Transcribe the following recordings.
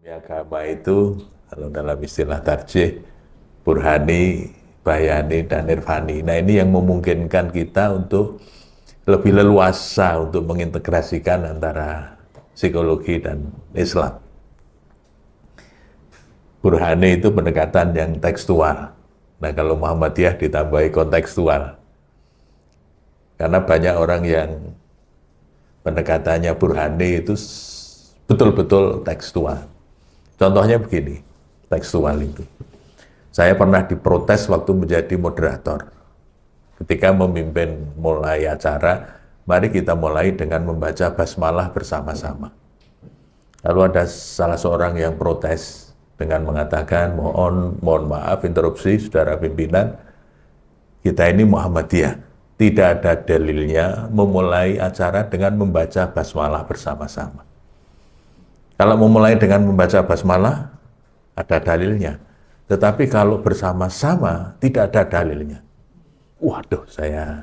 Agama itu kalau dalam istilah tarjih, burhani, bayani, dan irfani. Nah ini yang memungkinkan kita untuk lebih leluasa untuk mengintegrasikan antara psikologi dan Islam. Burhani itu pendekatan yang tekstual. Nah kalau Muhammadiyah ditambahi kontekstual. Karena banyak orang yang pendekatannya burhani itu betul-betul tekstual. Contohnya begini, tekstual itu. Saya pernah diprotes waktu menjadi moderator. Ketika memimpin mulai acara, mari kita mulai dengan membaca basmalah bersama-sama. Lalu ada salah seorang yang protes dengan mengatakan, mohon maaf interupsi saudara pimpinan, kita ini Muhammadiyah. Tidak ada dalilnya memulai acara dengan membaca basmalah bersama-sama. Kalau memulai dengan membaca basmalah, ada dalilnya. Tetapi kalau bersama-sama, tidak ada dalilnya. Waduh, saya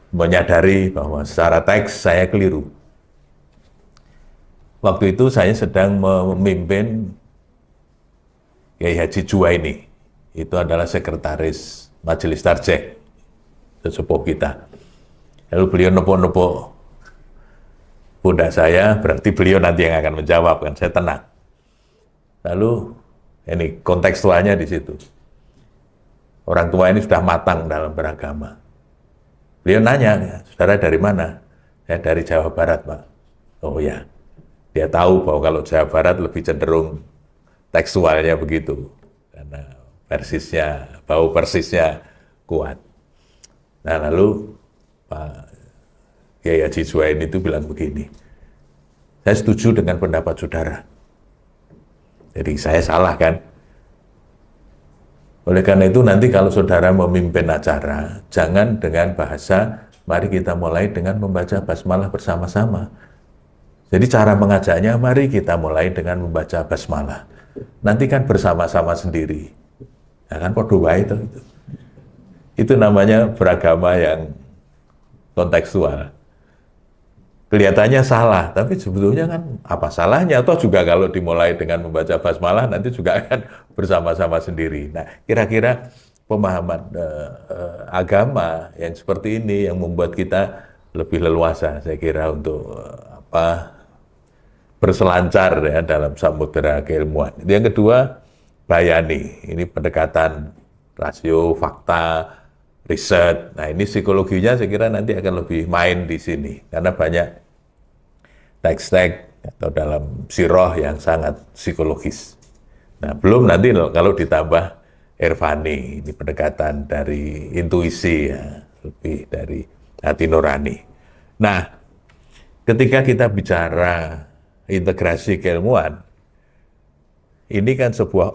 menyadari bahwa secara teks saya keliru. Waktu itu saya sedang memimpin Kiai Haji Juwaini. Itu adalah sekretaris Majelis Tarjih, sesepuh kita. Lalu beliau nepuk-nepuk pundak saya, berarti beliau nanti yang akan menjawab, kan saya tenang. Lalu ini kontekstualnya di situ. Orang tua ini sudah matang dalam beragama. Beliau nanya, saudara dari mana? Saya dari Jawa Barat, Pak. Oh ya, dia tahu bahwa kalau Jawa Barat lebih cenderung tekstualnya begitu, karena bau persisnya kuat. Nah lalu Pak Kiai Haji Juwaini itu bilang begini, saya setuju dengan pendapat saudara. Jadi saya salah kan? Oleh karena itu nanti kalau saudara memimpin acara, jangan dengan bahasa, mari kita mulai dengan membaca basmalah bersama-sama. Jadi cara mengajaknya, mari kita mulai dengan membaca basmalah. Nanti kan bersama-sama sendiri. Nah kan podo wae itu. Itu namanya beragama yang kontekstual. Kelihatannya salah, tapi sebetulnya kan apa salahnya? Atau juga kalau dimulai dengan membaca basmalah, nanti juga akan bersama-sama sendiri. Nah, kira-kira pemahaman agama yang seperti ini yang membuat kita lebih leluasa, saya kira, untuk berselancar ya dalam samudera keilmuan. Yang kedua, bayani. Ini pendekatan rasio, fakta, riset. Nah ini psikologinya saya kira nanti akan lebih main di sini karena banyak teks-teks atau dalam sirah yang sangat psikologis. Nah belum nanti kalau ditambah irfani, ini pendekatan dari intuisi ya, lebih dari hati nurani. Nah ketika kita bicara integrasi keilmuan, ini kan sebuah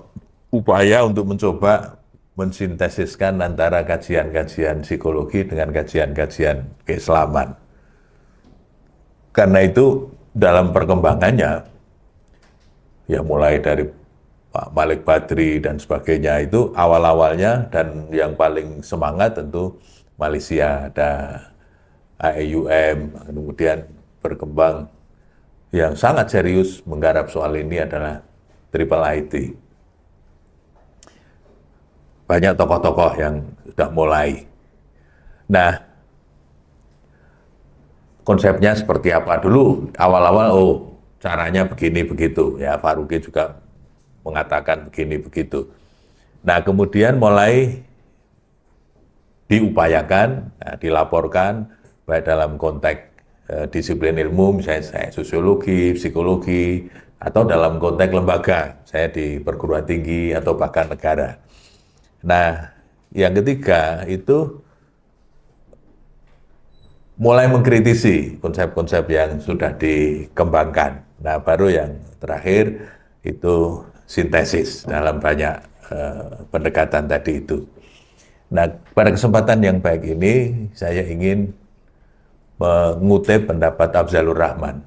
upaya untuk mencoba mensintesiskan antara kajian-kajian psikologi dengan kajian-kajian keislaman. Karena itu dalam perkembangannya, ya mulai dari Pak Malik Badri dan sebagainya itu awal-awalnya dan yang paling semangat tentu Malaysia, ada AEUM, kemudian berkembang yang sangat serius menggarap soal ini adalah Triple IT. Banyak tokoh-tokoh yang sudah mulai. Nah, konsepnya seperti apa dulu? Awal-awal, caranya begini begitu. Ya, Faruqi juga mengatakan begini begitu. Nah, kemudian mulai diupayakan, dilaporkan, baik dalam konteks disiplin ilmu, misalnya saya sosiologi, psikologi, atau dalam konteks lembaga, saya di perguruan tinggi atau bahkan negara. Nah, yang ketiga itu mulai mengkritisi konsep-konsep yang sudah dikembangkan. Nah, baru yang terakhir itu sintesis dalam banyak pendekatan tadi itu. Nah, pada kesempatan yang baik ini, saya ingin mengutip pendapat Afzalur Rahman,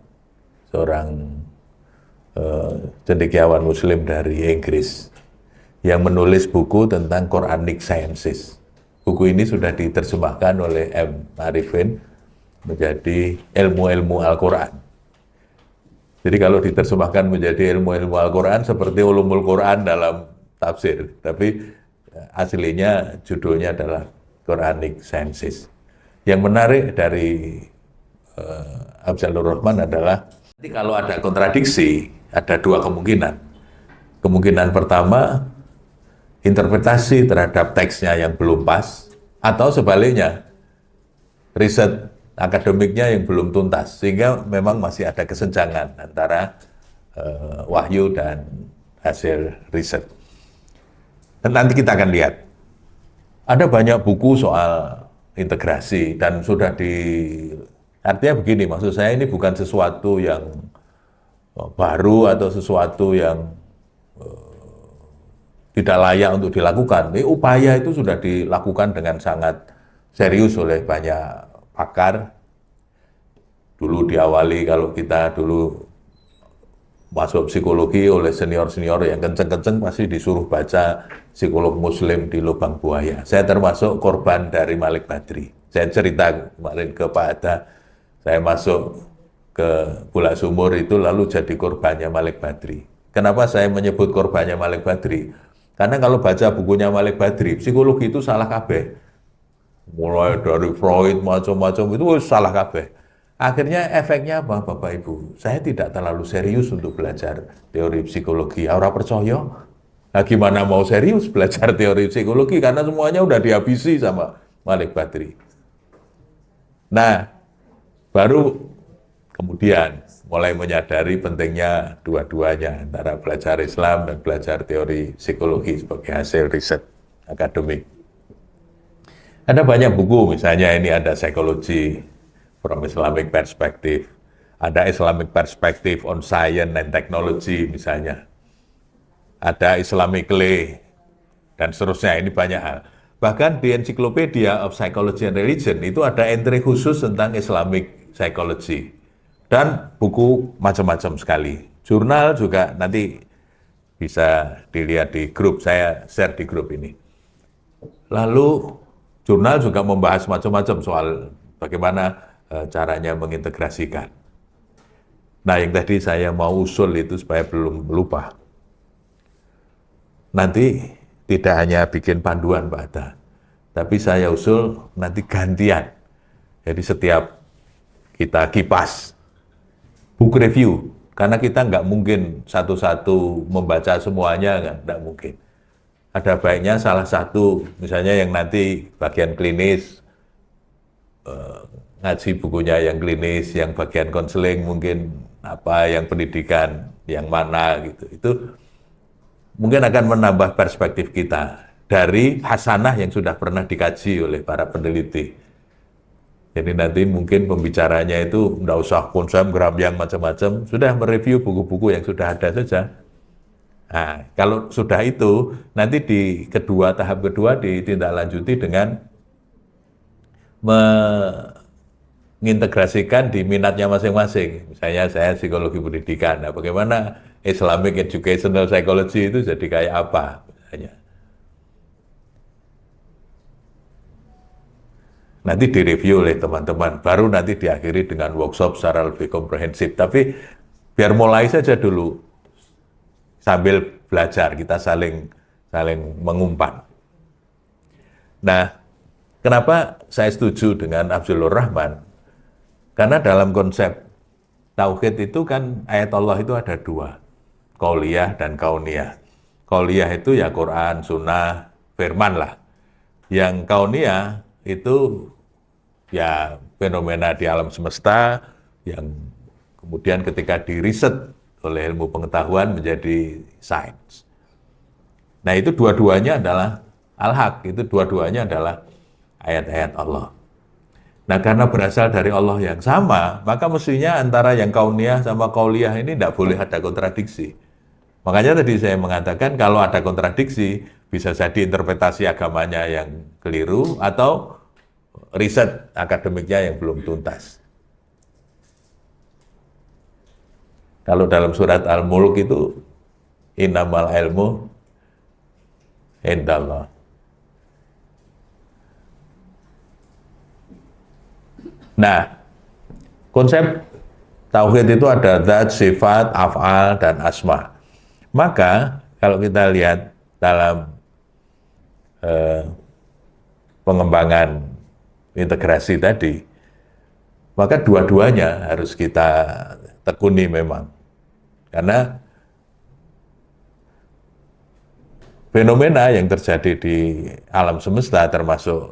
seorang cendekiawan Muslim dari Inggris, yang menulis buku tentang Quranic Sciences. Buku ini sudah diterjemahkan oleh M. Arifin menjadi ilmu-ilmu Al-Quran. Jadi kalau diterjemahkan menjadi ilmu-ilmu Al-Quran seperti ulumul Quran dalam tafsir, tapi aslinya judulnya adalah Quranic Sciences. Yang menarik dari Afzalur Rahman adalah nanti kalau ada kontradiksi, ada dua kemungkinan. Kemungkinan pertama, interpretasi terhadap teksnya yang belum pas, atau sebaliknya, riset akademiknya yang belum tuntas, sehingga memang masih ada kesenjangan antara wahyu dan hasil riset. Dan nanti kita akan lihat, ada banyak buku soal integrasi dan sudah artinya begini, maksud saya ini bukan sesuatu yang baru atau sesuatu yang tidak layak untuk dilakukan. Ini upaya itu sudah dilakukan dengan sangat serius oleh banyak pakar. Dulu diawali kalau kita dulu masuk psikologi oleh senior-senior yang kenceng-kenceng pasti disuruh baca psikolog muslim di lubang buaya. Saya termasuk korban dari Malik Badri. Saya cerita kemarin ke Pak Hatta, saya masuk ke Bulak Sumur itu lalu jadi korbannya Malik Badri. Kenapa saya menyebut korbannya Malik Badri? Karena kalau baca bukunya Malik Badri, psikologi itu salah kabeh. Mulai dari Freud, macam-macam itu salah kabeh. Akhirnya efeknya apa Bapak Ibu? Saya tidak terlalu serius untuk belajar teori psikologi. Orang percaya? Nah, gimana mau serius belajar teori psikologi? Karena semuanya udah dihabisi sama Malik Badri. Nah, baru kemudian mulai menyadari pentingnya dua-duanya, antara belajar Islam dan belajar teori psikologi sebagai hasil riset akademik. Ada banyak buku, misalnya ini ada Psychology from Islamic Perspective, ada Islamic Perspective on Science and Technology misalnya, ada Islamically, dan seterusnya, ini banyak hal. Bahkan di Encyclopedia of Psychology and Religion itu ada entry khusus tentang Islamic Psychology. Dan buku macam-macam sekali. Jurnal juga nanti bisa dilihat di grup, saya share di grup ini. Lalu jurnal juga membahas macam-macam soal bagaimana caranya mengintegrasikan. Nah, yang tadi saya mau usul itu supaya belum lupa. Nanti tidak hanya bikin panduan Pak Hatta, tapi saya usul nanti gantian. Jadi setiap kita kipas book review, karena kita nggak mungkin satu-satu membaca semuanya, nggak mungkin. Ada baiknya salah satu, misalnya yang nanti bagian klinis, ngaji bukunya yang klinis, yang bagian konseling mungkin apa, yang pendidikan, yang mana gitu. Itu mungkin akan menambah perspektif kita dari hasanah yang sudah pernah dikaji oleh para peneliti. Jadi nanti mungkin pembicaranya itu nggak usah konsep yang macam-macam, sudah mereview buku-buku yang sudah ada saja. Nah, kalau sudah itu, nanti di tahap kedua ditindaklanjuti dengan mengintegrasikan di minatnya masing-masing. Misalnya saya psikologi pendidikan, nah bagaimana Islamic Educational Psychology itu jadi kayak apa misalnya. Nanti direview oleh teman-teman, baru nanti diakhiri dengan workshop secara lebih komprehensif. Tapi biar mulai saja dulu, sambil belajar, kita saling mengumpan. Nah, kenapa saya setuju dengan Afzalur Rahman? Karena dalam konsep Tauhid itu kan ayat Allah itu ada dua, qauliyah dan kauniyah. Qauliyah itu ya Quran, Sunnah, Firman lah. Yang kauniyah itu ya fenomena di alam semesta yang kemudian ketika diriset oleh ilmu pengetahuan menjadi sains. Nah itu dua-duanya adalah al-haq, itu dua-duanya adalah ayat-ayat Allah. Nah karena berasal dari Allah yang sama, maka mestinya antara yang kauniyah sama qauliyah ini tidak boleh ada kontradiksi. Makanya tadi saya mengatakan kalau ada kontradiksi, bisa jadi interpretasi agamanya yang keliru atau riset akademiknya yang belum tuntas. Kalau dalam surat Al-Mulk itu, innamal ilmu indallah. Nah, konsep Tauhid itu ada zat, sifat, af'al, dan asma. Maka kalau kita lihat dalam pengembangan integrasi tadi, maka dua-duanya harus kita tekuni memang. Karena fenomena yang terjadi di alam semesta termasuk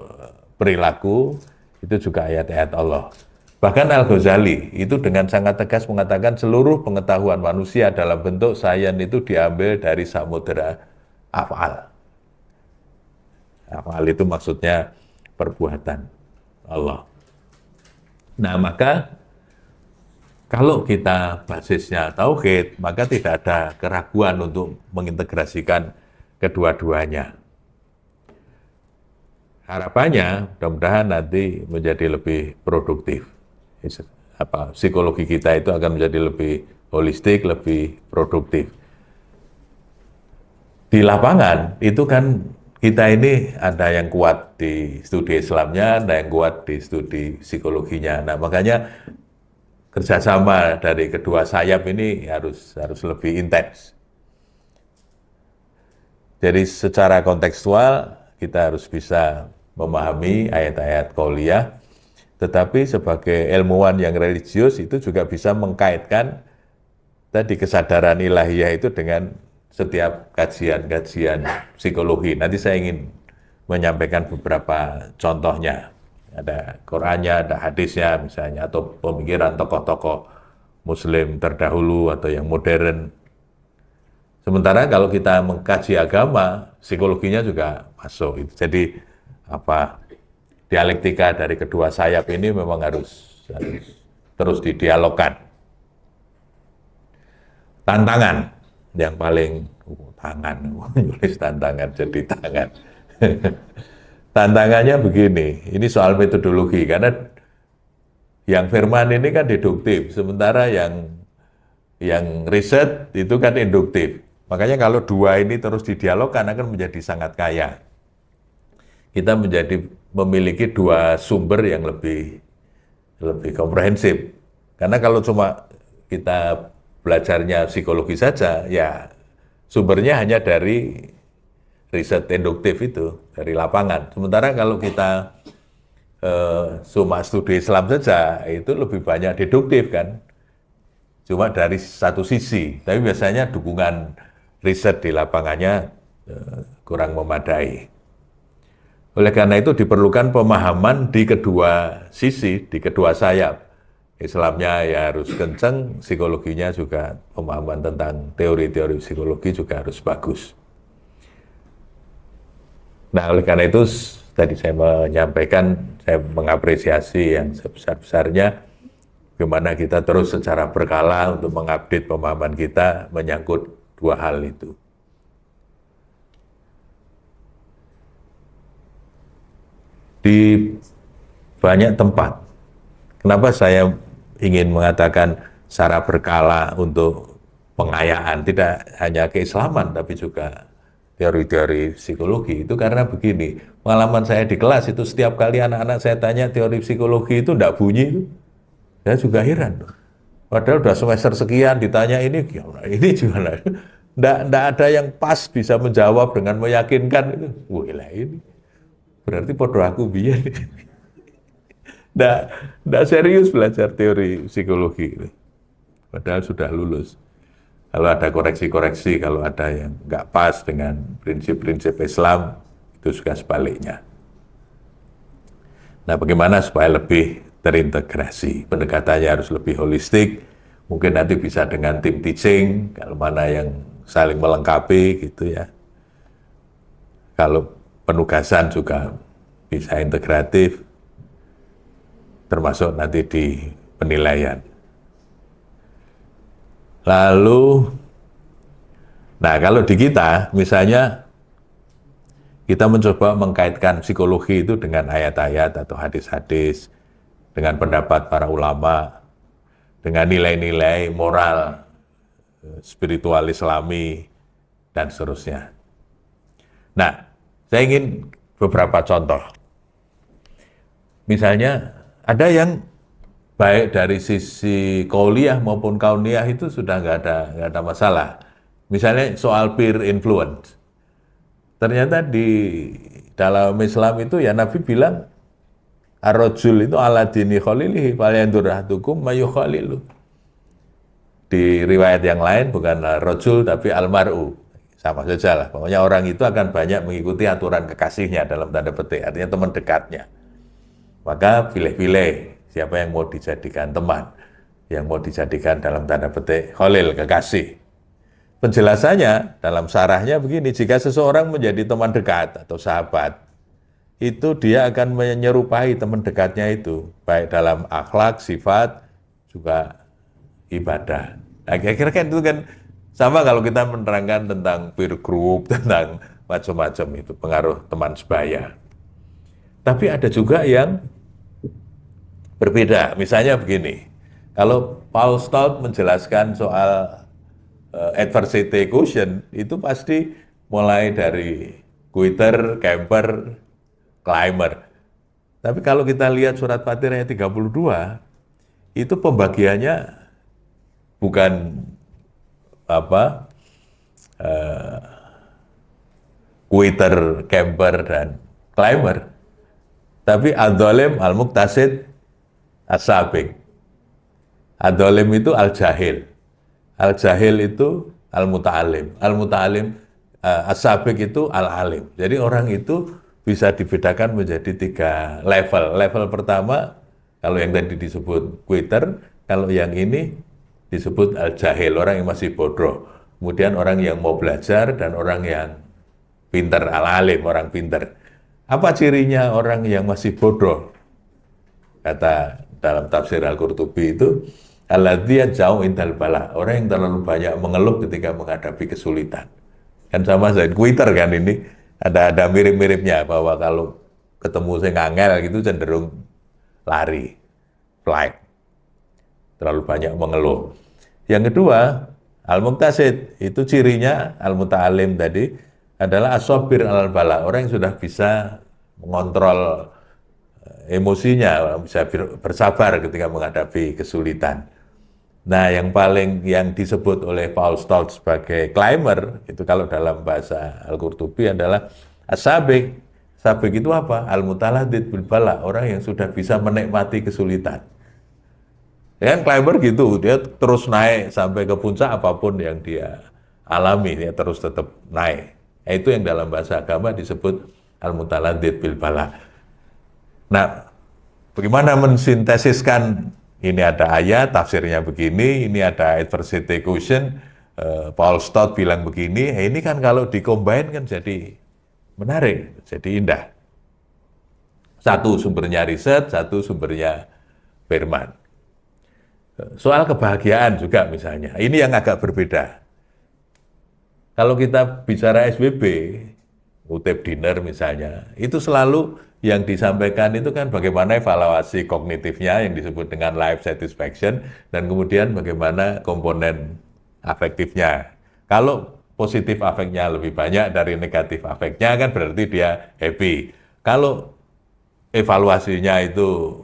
perilaku itu juga ayat-ayat Allah. Bahkan Al-Ghazali itu dengan sangat tegas mengatakan seluruh pengetahuan manusia dalam bentuk sains itu diambil dari samudera af'al. Af'al itu maksudnya perbuatan Allah. Nah, maka kalau kita basisnya tauhid, maka tidak ada keraguan untuk mengintegrasikan kedua-duanya. Harapannya mudah-mudahan nanti menjadi lebih produktif. Psikologi kita itu akan menjadi lebih holistik, lebih produktif. Di lapangan itu kan kita ini ada yang kuat di studi Islamnya, ada yang kuat di studi psikologinya. Nah, makanya kerjasama dari kedua sayap ini harus lebih intens. Jadi secara kontekstual kita harus bisa memahami ayat-ayat qauliyah, tetapi sebagai ilmuwan yang religius itu juga bisa mengkaitkan tadi kesadaran ilahiyah itu dengan setiap kajian-kajian psikologi. Nanti saya ingin menyampaikan beberapa contohnya. Ada Qur'annya, ada hadisnya misalnya, atau pemikiran tokoh-tokoh Muslim terdahulu atau yang modern. Sementara kalau kita mengkaji agama, psikologinya juga masuk. Jadi dialektika dari kedua sayap ini memang harus terus didialogkan. Tantangan yang paling nulis tantangan jadi tangan. Tantangannya begini, ini soal metodologi, karena yang firman ini kan deduktif, sementara yang riset itu kan induktif. Makanya kalau dua ini terus didialogkan akan menjadi sangat kaya. Kita memiliki dua sumber yang lebih komprehensif. Karena kalau cuma kita belajarnya psikologi saja, ya sumbernya hanya dari riset induktif itu, dari lapangan. Sementara kalau kita cuma studi Islam saja, itu lebih banyak deduktif kan. Cuma dari satu sisi, tapi biasanya dukungan riset di lapangannya kurang memadai. Oleh karena itu diperlukan pemahaman di kedua sisi, di kedua sayap. Islamnya ya harus kencang, psikologinya juga pemahaman tentang teori-teori psikologi juga harus bagus. Nah, oleh karena itu tadi saya menyampaikan, saya mengapresiasi yang sebesar-besarnya bagaimana kita terus secara berkala untuk mengupdate pemahaman kita menyangkut dua hal itu. Di banyak tempat, kenapa saya ingin mengatakan secara berkala untuk pengayaan, tidak hanya keislaman, tapi juga teori-teori psikologi, itu karena begini, pengalaman saya di kelas itu setiap kali anak-anak saya tanya teori psikologi itu enggak bunyi itu, saya juga heran. Padahal udah semester sekian ditanya ini gimana? Enggak ada yang pas bisa menjawab dengan meyakinkan itu. Wah, ini berarti podo aku biyen. Nggak serius belajar teori psikologi. Padahal sudah lulus. Kalau ada koreksi-koreksi, kalau ada yang nggak pas dengan prinsip-prinsip Islam, itu juga sebaliknya. Nah, bagaimana supaya lebih terintegrasi? Pendekatannya harus lebih holistik. Mungkin nanti bisa dengan tim teaching, kalau mana yang saling melengkapi gitu ya. Kalau penugasan juga bisa integratif, termasuk nanti di penilaian. Lalu, nah kalau di kita, misalnya kita mencoba mengkaitkan psikologi itu dengan ayat-ayat atau hadis-hadis, dengan pendapat para ulama, dengan nilai-nilai moral, spiritual Islami, dan seterusnya. Nah, saya ingin beberapa contoh. Misalnya, ada yang baik dari sisi kauliah maupun kauniyah itu sudah nggak ada masalah. Misalnya soal peer influence. Ternyata di dalam Islam itu ya Nabi bilang ar-rajul itu ala dini khalilihi falyandur ahadukum mayu khalilu. Di riwayat yang lain bukan rajul tapi almar'u. Sama saja lah. Pokoknya orang itu akan banyak mengikuti aturan kekasihnya dalam tanda petik, artinya teman dekatnya. Maka pilih-pilih siapa yang mau dijadikan teman, yang mau dijadikan dalam tanda petik khalil, kekasih. Penjelasannya dalam syarahnya begini, jika seseorang menjadi teman dekat atau sahabat, itu dia akan menyerupai teman dekatnya itu, baik dalam akhlak, sifat, juga ibadah. Nah, kira-kira kan itu kan sama kalau kita menerangkan tentang peer group, tentang macam-macam itu, pengaruh teman sebaya. Tapi ada juga yang berbeda, misalnya begini, kalau Paul Stoll menjelaskan soal adversity quotient, itu pasti mulai dari quitter, camper, climber. Tapi kalau kita lihat surat Fatir ayat 32, itu pembagiannya bukan apa quitter, camper, dan climber, tapi ad-dhalim, al-muqtasid, as-sabiq. Ad-dhalim itu al-jahil, al-jahil itu al-muta'alim, al-muta'alim, as-sabiq itu al-alim. Jadi orang itu bisa dibedakan menjadi 3 level. Level pertama, kalau yang tadi disebut quitter, kalau yang ini disebut al-jahil, orang yang masih bodoh. Kemudian orang yang mau belajar dan orang yang pinter, al-alim, orang pinter. Apa cirinya orang yang masih bodoh? Kata dalam tafsir Al-Qurtubi itu, alladzi jauh indal bala, orang yang terlalu banyak mengeluh ketika menghadapi kesulitan. Kan sama saya, quitter kan ini, ada mirip-miripnya, bahwa kalau ketemu saya ngangel gitu cenderung lari, flight, terlalu banyak mengeluh. Yang kedua, al-muqtasid, itu cirinya al-muta'alim tadi adalah as-sabir al-bala, orang yang sudah bisa mengontrol emosinya, bisa bersabar ketika menghadapi kesulitan. Nah, yang disebut oleh Paul Stoll sebagai climber, itu kalau dalam bahasa Al-Qurtubi adalah as-sabiq. Sabiq itu apa? Al-mutaladid bil bala, orang yang sudah bisa menikmati kesulitan. Ya, climber gitu, dia terus naik sampai ke puncak apapun yang dia alami, dia terus tetap naik. Itu yang dalam bahasa agama disebut al-mutaladid bil bala. Nah, bagaimana mensintesiskan, ini ada ayat, tafsirnya begini, ini ada adversity quotient, Paul Stoll bilang begini, ini kan kalau dikombin kan jadi menarik, jadi indah. Satu sumbernya riset, satu sumbernya firman. Soal kebahagiaan juga misalnya, ini yang agak berbeda. Kalau kita bicara SBB, Utep Dinner misalnya, itu selalu yang disampaikan itu kan bagaimana evaluasi kognitifnya yang disebut dengan life satisfaction, dan kemudian bagaimana komponen afektifnya. Kalau positif afeknya lebih banyak dari negatif afeknya kan berarti dia happy. Kalau evaluasinya itu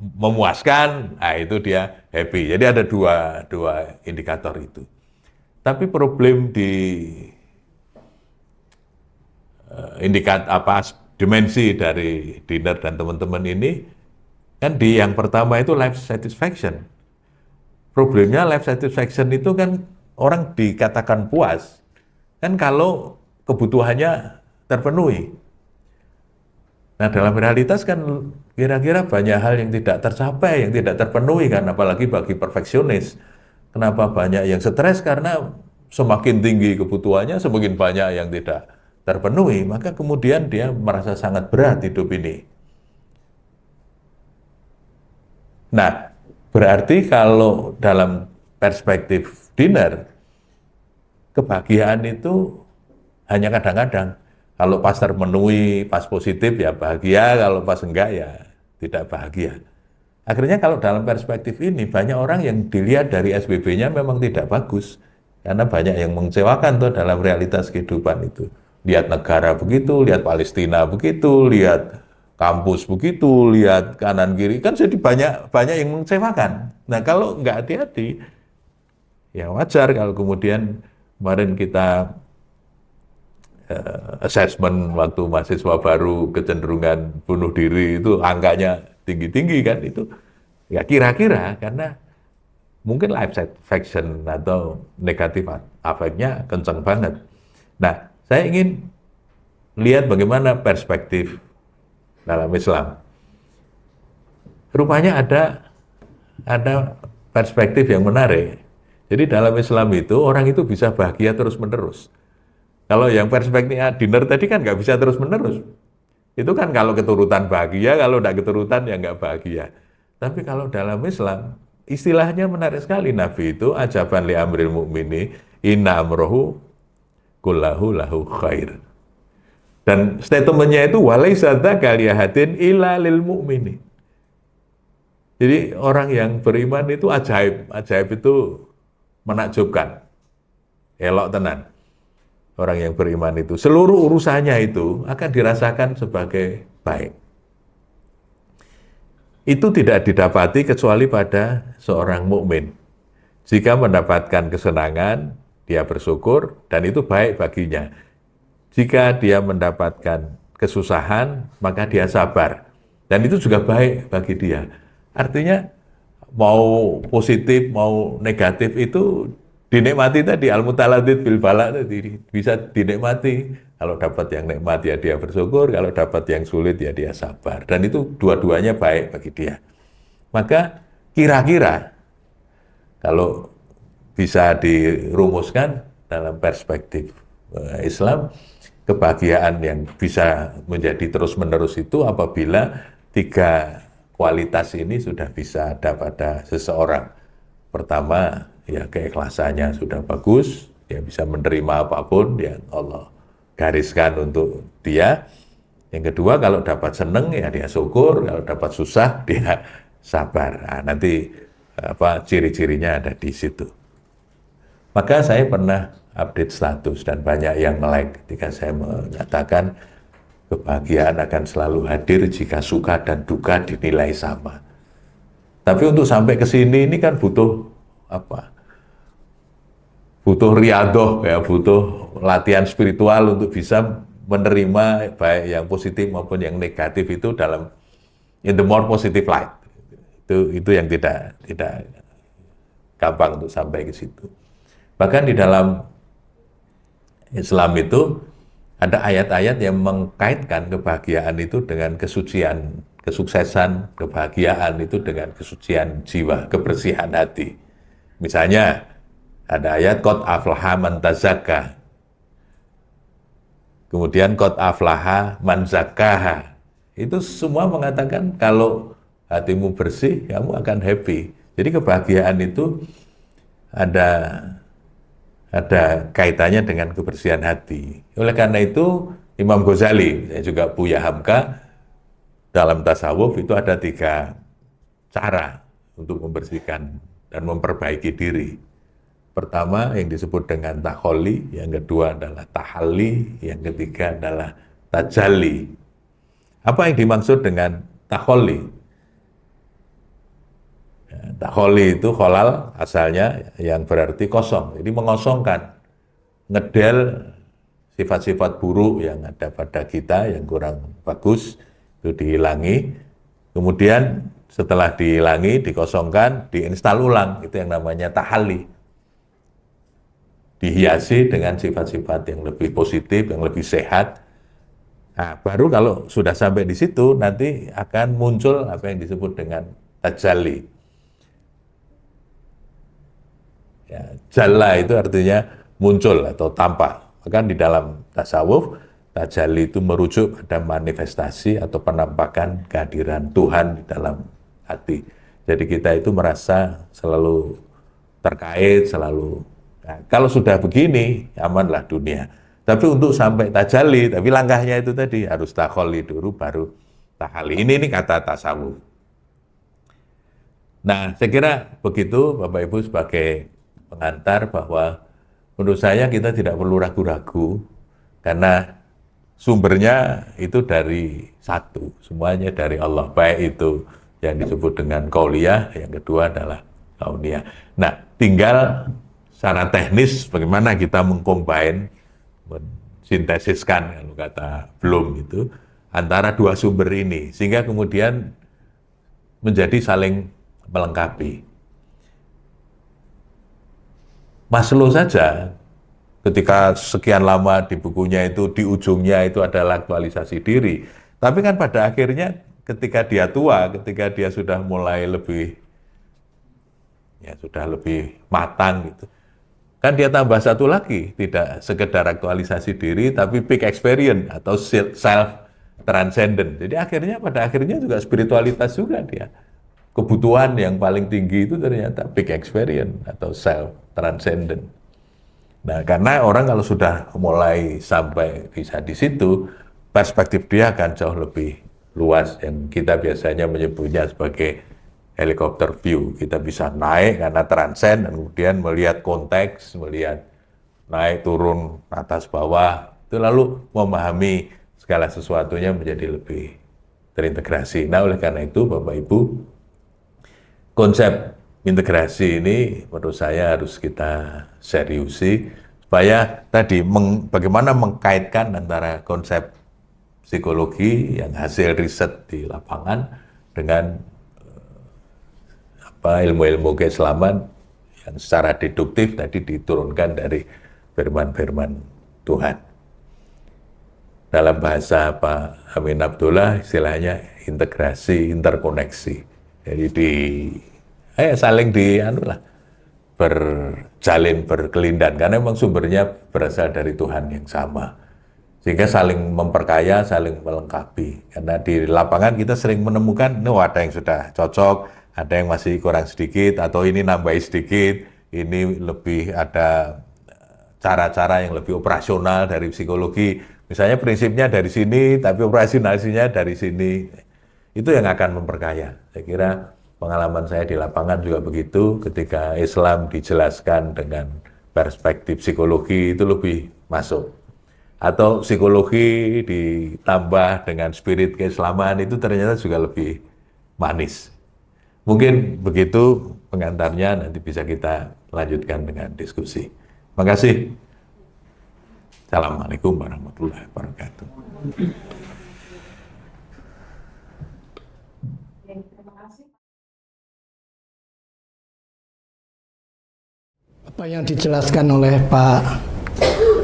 memuaskan, nah itu dia happy. Jadi ada dua indikator itu. Tapi problem di dimensi dari Dinner dan teman-teman ini kan di yang pertama itu life satisfaction. Problemnya life satisfaction itu kan orang dikatakan puas kan kalau kebutuhannya terpenuhi. Nah, dalam realitas kan kira-kira banyak hal yang tidak tercapai, yang tidak terpenuhi kan, apalagi bagi perfeksionis. Kenapa banyak yang stres? Karena semakin tinggi kebutuhannya, semakin banyak yang tidak terpenuhi, maka kemudian dia merasa sangat berat hidup ini. Nah, berarti kalau dalam perspektif Dinner, kebahagiaan itu hanya kadang-kadang. Kalau pas terpenuhi, pas positif ya bahagia, kalau pas enggak ya tidak bahagia. Akhirnya kalau dalam perspektif ini, banyak orang yang dilihat dari SBB-nya memang tidak bagus. Karena banyak yang mengecewakan tuh dalam realitas kehidupan itu. Lihat negara begitu, lihat Palestina begitu, lihat kampus begitu, lihat kanan kiri, kan jadi banyak yang mengecewakan. Nah kalau nggak hati-hati, ya wajar kalau kemudian kemarin kita assessment waktu mahasiswa baru kecenderungan bunuh diri itu angkanya tinggi-tinggi kan, itu ya kira-kira karena mungkin life satisfaction atau negatif afeknya kencang banget. Nah, saya ingin lihat bagaimana perspektif dalam Islam. Rupanya ada perspektif yang menarik. Jadi dalam Islam itu orang itu bisa bahagia terus-menerus. Kalau yang perspektifnya dinner tadi kan nggak bisa terus-menerus. Itu kan kalau keturutan bahagia, kalau nggak keturutan ya nggak bahagia. Tapi kalau dalam Islam, istilahnya menarik sekali. Nabi itu ajaban li amril mu'mini, inna amrohu kullahu lahu khair. Dan statementnya itu walaisa dzaka liyahadin illa lil mu'mini. Jadi orang yang beriman itu ajaib. Ajaib itu menakjubkan. Elok tenan. Orang yang beriman itu, seluruh urusannya itu akan dirasakan sebagai baik. Itu tidak didapati kecuali pada seorang mukmin. Jika mendapatkan kesenangan, dia bersyukur dan itu baik baginya. Jika dia mendapatkan kesusahan, maka dia sabar. Dan itu juga baik bagi dia. Artinya, mau positif, mau negatif itu dinikmati tadi, al-mutaladzid bil bala tadi, bisa dinikmati. Kalau dapat yang nikmat ya dia bersyukur, kalau dapat yang sulit ya dia sabar. Dan itu dua-duanya baik bagi dia. Maka kira-kira kalau bisa dirumuskan dalam perspektif Islam, kebahagiaan yang bisa menjadi terus-menerus itu apabila 3 kualitas ini sudah bisa ada pada seseorang. Pertama, ya keikhlasannya sudah bagus, dia bisa menerima apapun yang Allah gariskan untuk dia. Yang kedua, kalau dapat seneng ya dia syukur, kalau dapat susah dia sabar. Nah, nanti ciri-cirinya ada di situ. Maka saya pernah update status dan banyak yang like ketika saya menyatakan kebahagiaan akan selalu hadir jika suka dan duka dinilai sama. Tapi untuk sampai ke sini ini kan butuh apa? Butuh riadoh ya, butuh latihan spiritual untuk bisa menerima baik yang positif maupun yang negatif itu dalam in the more positive light. Itu yang tidak gampang untuk sampai ke situ. Bahkan di dalam Islam itu ada ayat-ayat yang mengkaitkan kebahagiaan itu dengan kesucian, kesuksesan, kebahagiaan itu dengan kesucian jiwa, kebersihan hati. Misalnya ada ayat qad aflaha man tazakka. Kemudian qad aflaha man zakkaha. Itu semua mengatakan kalau hatimu bersih, kamu akan happy. Jadi kebahagiaan itu ada kaitannya dengan kebersihan hati. Oleh karena itu, Imam Ghazali, saya juga Buya Hamka, dalam tasawuf itu ada 3 cara untuk membersihkan dan memperbaiki diri. Pertama yang disebut dengan takholli, yang kedua adalah tahalli, yang ketiga adalah tajalli. Apa yang dimaksud dengan takholli? Takholli itu kholal asalnya yang berarti kosong, jadi mengosongkan, ngedel sifat-sifat buruk yang ada pada kita yang kurang bagus itu dihilangi. Kemudian setelah dihilangi, dikosongkan, diinstal ulang, itu yang namanya tahalli. Dihiasi dengan sifat-sifat yang lebih positif, yang lebih sehat. Nah, baru kalau sudah sampai di situ nanti akan muncul apa yang disebut dengan tajalli. Ya, jalla itu artinya muncul atau tampak. Bahkan di dalam tasawuf, tajalli itu merujuk pada manifestasi atau penampakan kehadiran Tuhan di dalam hati. Jadi kita itu merasa selalu terkait, selalu. Nah, kalau sudah begini, amanlah dunia. Tapi untuk sampai tajalli, tapi langkahnya itu tadi harus takholli dulu, baru tahalli. Ini kata tasawuf. Nah, saya kira begitu Bapak Ibu sebagai pengantar bahwa menurut saya kita tidak perlu ragu-ragu karena sumbernya itu dari satu, semuanya dari Allah. Baik itu yang disebut dengan qauliyah, yang kedua adalah kauniyah. Nah, tinggal secara teknis bagaimana kita mengcombine, mensintesiskan kalau kata Bloom itu antara dua sumber ini sehingga kemudian menjadi saling melengkapi. Maslow saja ketika sekian lama di bukunya itu, di ujungnya itu adalah aktualisasi diri. Tapi kan pada akhirnya ketika dia tua, ketika dia sudah mulai lebih, ya sudah lebih matang gitu, kan dia tambah satu lagi, tidak sekedar aktualisasi diri, tapi peak experience atau self transcendent. Jadi akhirnya pada akhirnya juga spiritualitas juga dia. Kebutuhan yang paling tinggi itu ternyata peak experience atau self transcendent. Nah, karena orang kalau sudah mulai sampai bisa di situ, perspektif dia akan jauh lebih luas yang kita biasanya menyebutnya sebagai helikopter view. Kita bisa naik karena transcend dan kemudian melihat konteks, melihat naik turun atas bawah, itu lalu memahami segala sesuatunya menjadi lebih terintegrasi. Nah, oleh karena itu Bapak Ibu, konsep integrasi ini menurut saya harus kita seriusi supaya tadi bagaimana mengkaitkan antara konsep psikologi yang hasil riset di lapangan dengan ilmu-ilmu keislaman yang secara deduktif tadi diturunkan dari firman-firman Tuhan. Dalam bahasa Pak Amin Abdullah istilahnya integrasi, interkoneksi. Jadi saling berjalin berkelindan karena memang sumbernya berasal dari Tuhan yang sama, sehingga saling memperkaya, saling melengkapi. Karena di lapangan kita sering menemukan ada yang sudah cocok, ada yang masih kurang sedikit, atau ini nambah sedikit, ini lebih ada cara-cara yang lebih operasional dari psikologi, misalnya prinsipnya dari sini tapi operasionalisasinya dari sini. Itu yang akan memperkaya. Saya kira pengalaman saya di lapangan juga begitu, ketika Islam dijelaskan dengan perspektif psikologi itu lebih masuk. Atau psikologi ditambah dengan spirit keislaman itu ternyata juga lebih manis. Mungkin begitu pengantarnya, nanti bisa kita lanjutkan dengan diskusi. Terima kasih. Assalamualaikum warahmatullahi wabarakatuh. Apa yang dijelaskan oleh Pak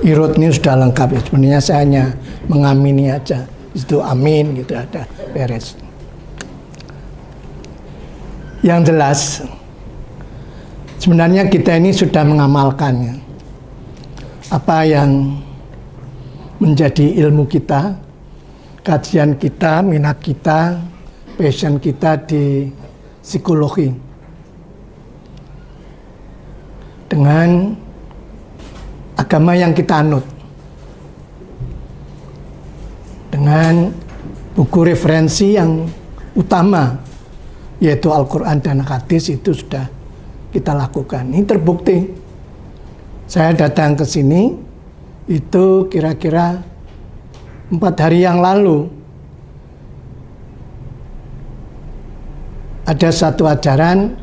Irut ini sudah lengkap ya. Sebenarnya saya hanya mengamini aja. Itu amin gitu, ada beres. Yang jelas sebenarnya kita ini sudah mengamalkannya. Apa yang menjadi ilmu kita, kajian kita, minat kita, passion kita di psikologi. Dengan agama yang kita anut, dengan buku referensi yang utama yaitu Al-Quran dan Hadis, itu sudah kita lakukan. Ini terbukti. Saya datang ke sini itu kira-kira 4 hari yang lalu. Ada satu ajaran,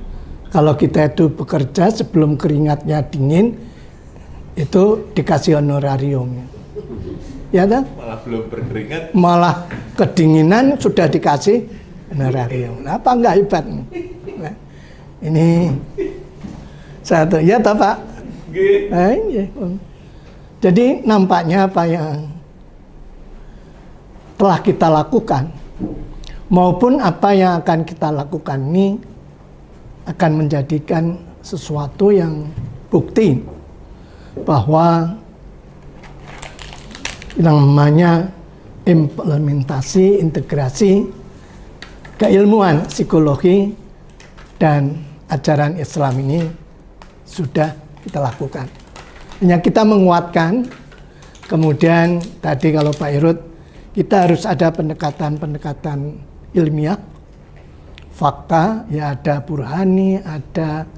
kalau kita itu bekerja sebelum keringatnya dingin, itu dikasih honorarium. Ya kan? Malah belum berkeringat. Malah kedinginan sudah dikasih honorarium. Nah, apa enggak hebat? Nah, ini satu. Ya toh Pak? Nah, iya. Jadi nampaknya apa yang telah kita lakukan maupun apa yang akan kita lakukan ini akan menjadikan sesuatu yang bukti bahwa yang namanya implementasi, integrasi keilmuan psikologi dan ajaran Islam ini sudah kita lakukan. Hanya kita menguatkan, kemudian tadi kalau Pak Irut, kita harus ada pendekatan-pendekatan ilmiah, fakta, ya ada burhani, ada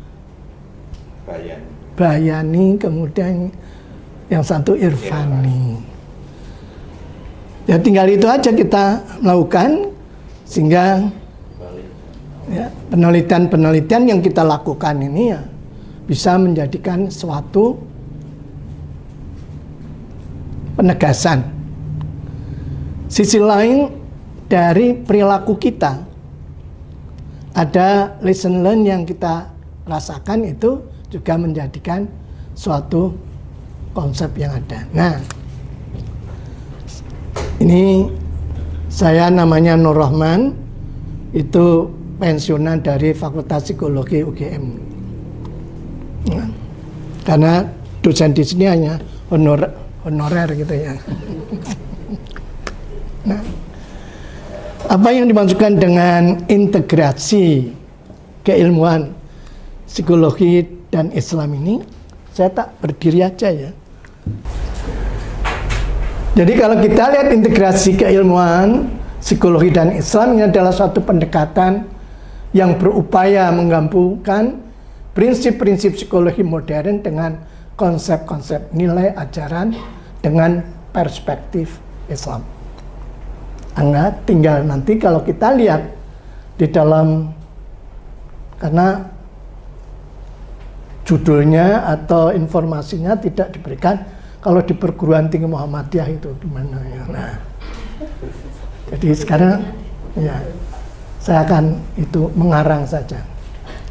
bayani, kemudian yang satu irfani. Ya tinggal itu aja kita lakukan, sehingga ya, penelitian-penelitian yang kita lakukan ini ya bisa menjadikan suatu penegasan. Sisi lain dari perilaku kita, ada lesson learn yang kita rasakan, itu juga menjadikan suatu konsep yang ada. Nah, ini saya namanya Nur Rahman, itu pensiunan dari Fakultas Psikologi UGM. Nah, karena dosen di sini hanya honorer gitu ya. Nah, apa yang dimaksudkan dengan integrasi keilmuan psikologi dan Islam ini, saya tak berdiri aja ya. Jadi kalau kita lihat integrasi keilmuan psikologi dan Islam, ini adalah suatu pendekatan yang berupaya menggabungkan prinsip-prinsip psikologi modern dengan konsep-konsep nilai ajaran dengan perspektif Islam. Tinggal nanti kalau kita lihat di dalam, karena judulnya atau informasinya tidak diberikan, kalau di perguruan tinggi Muhammadiyah itu gimana ya. Nah, jadi sekarang ya saya akan itu mengarang saja.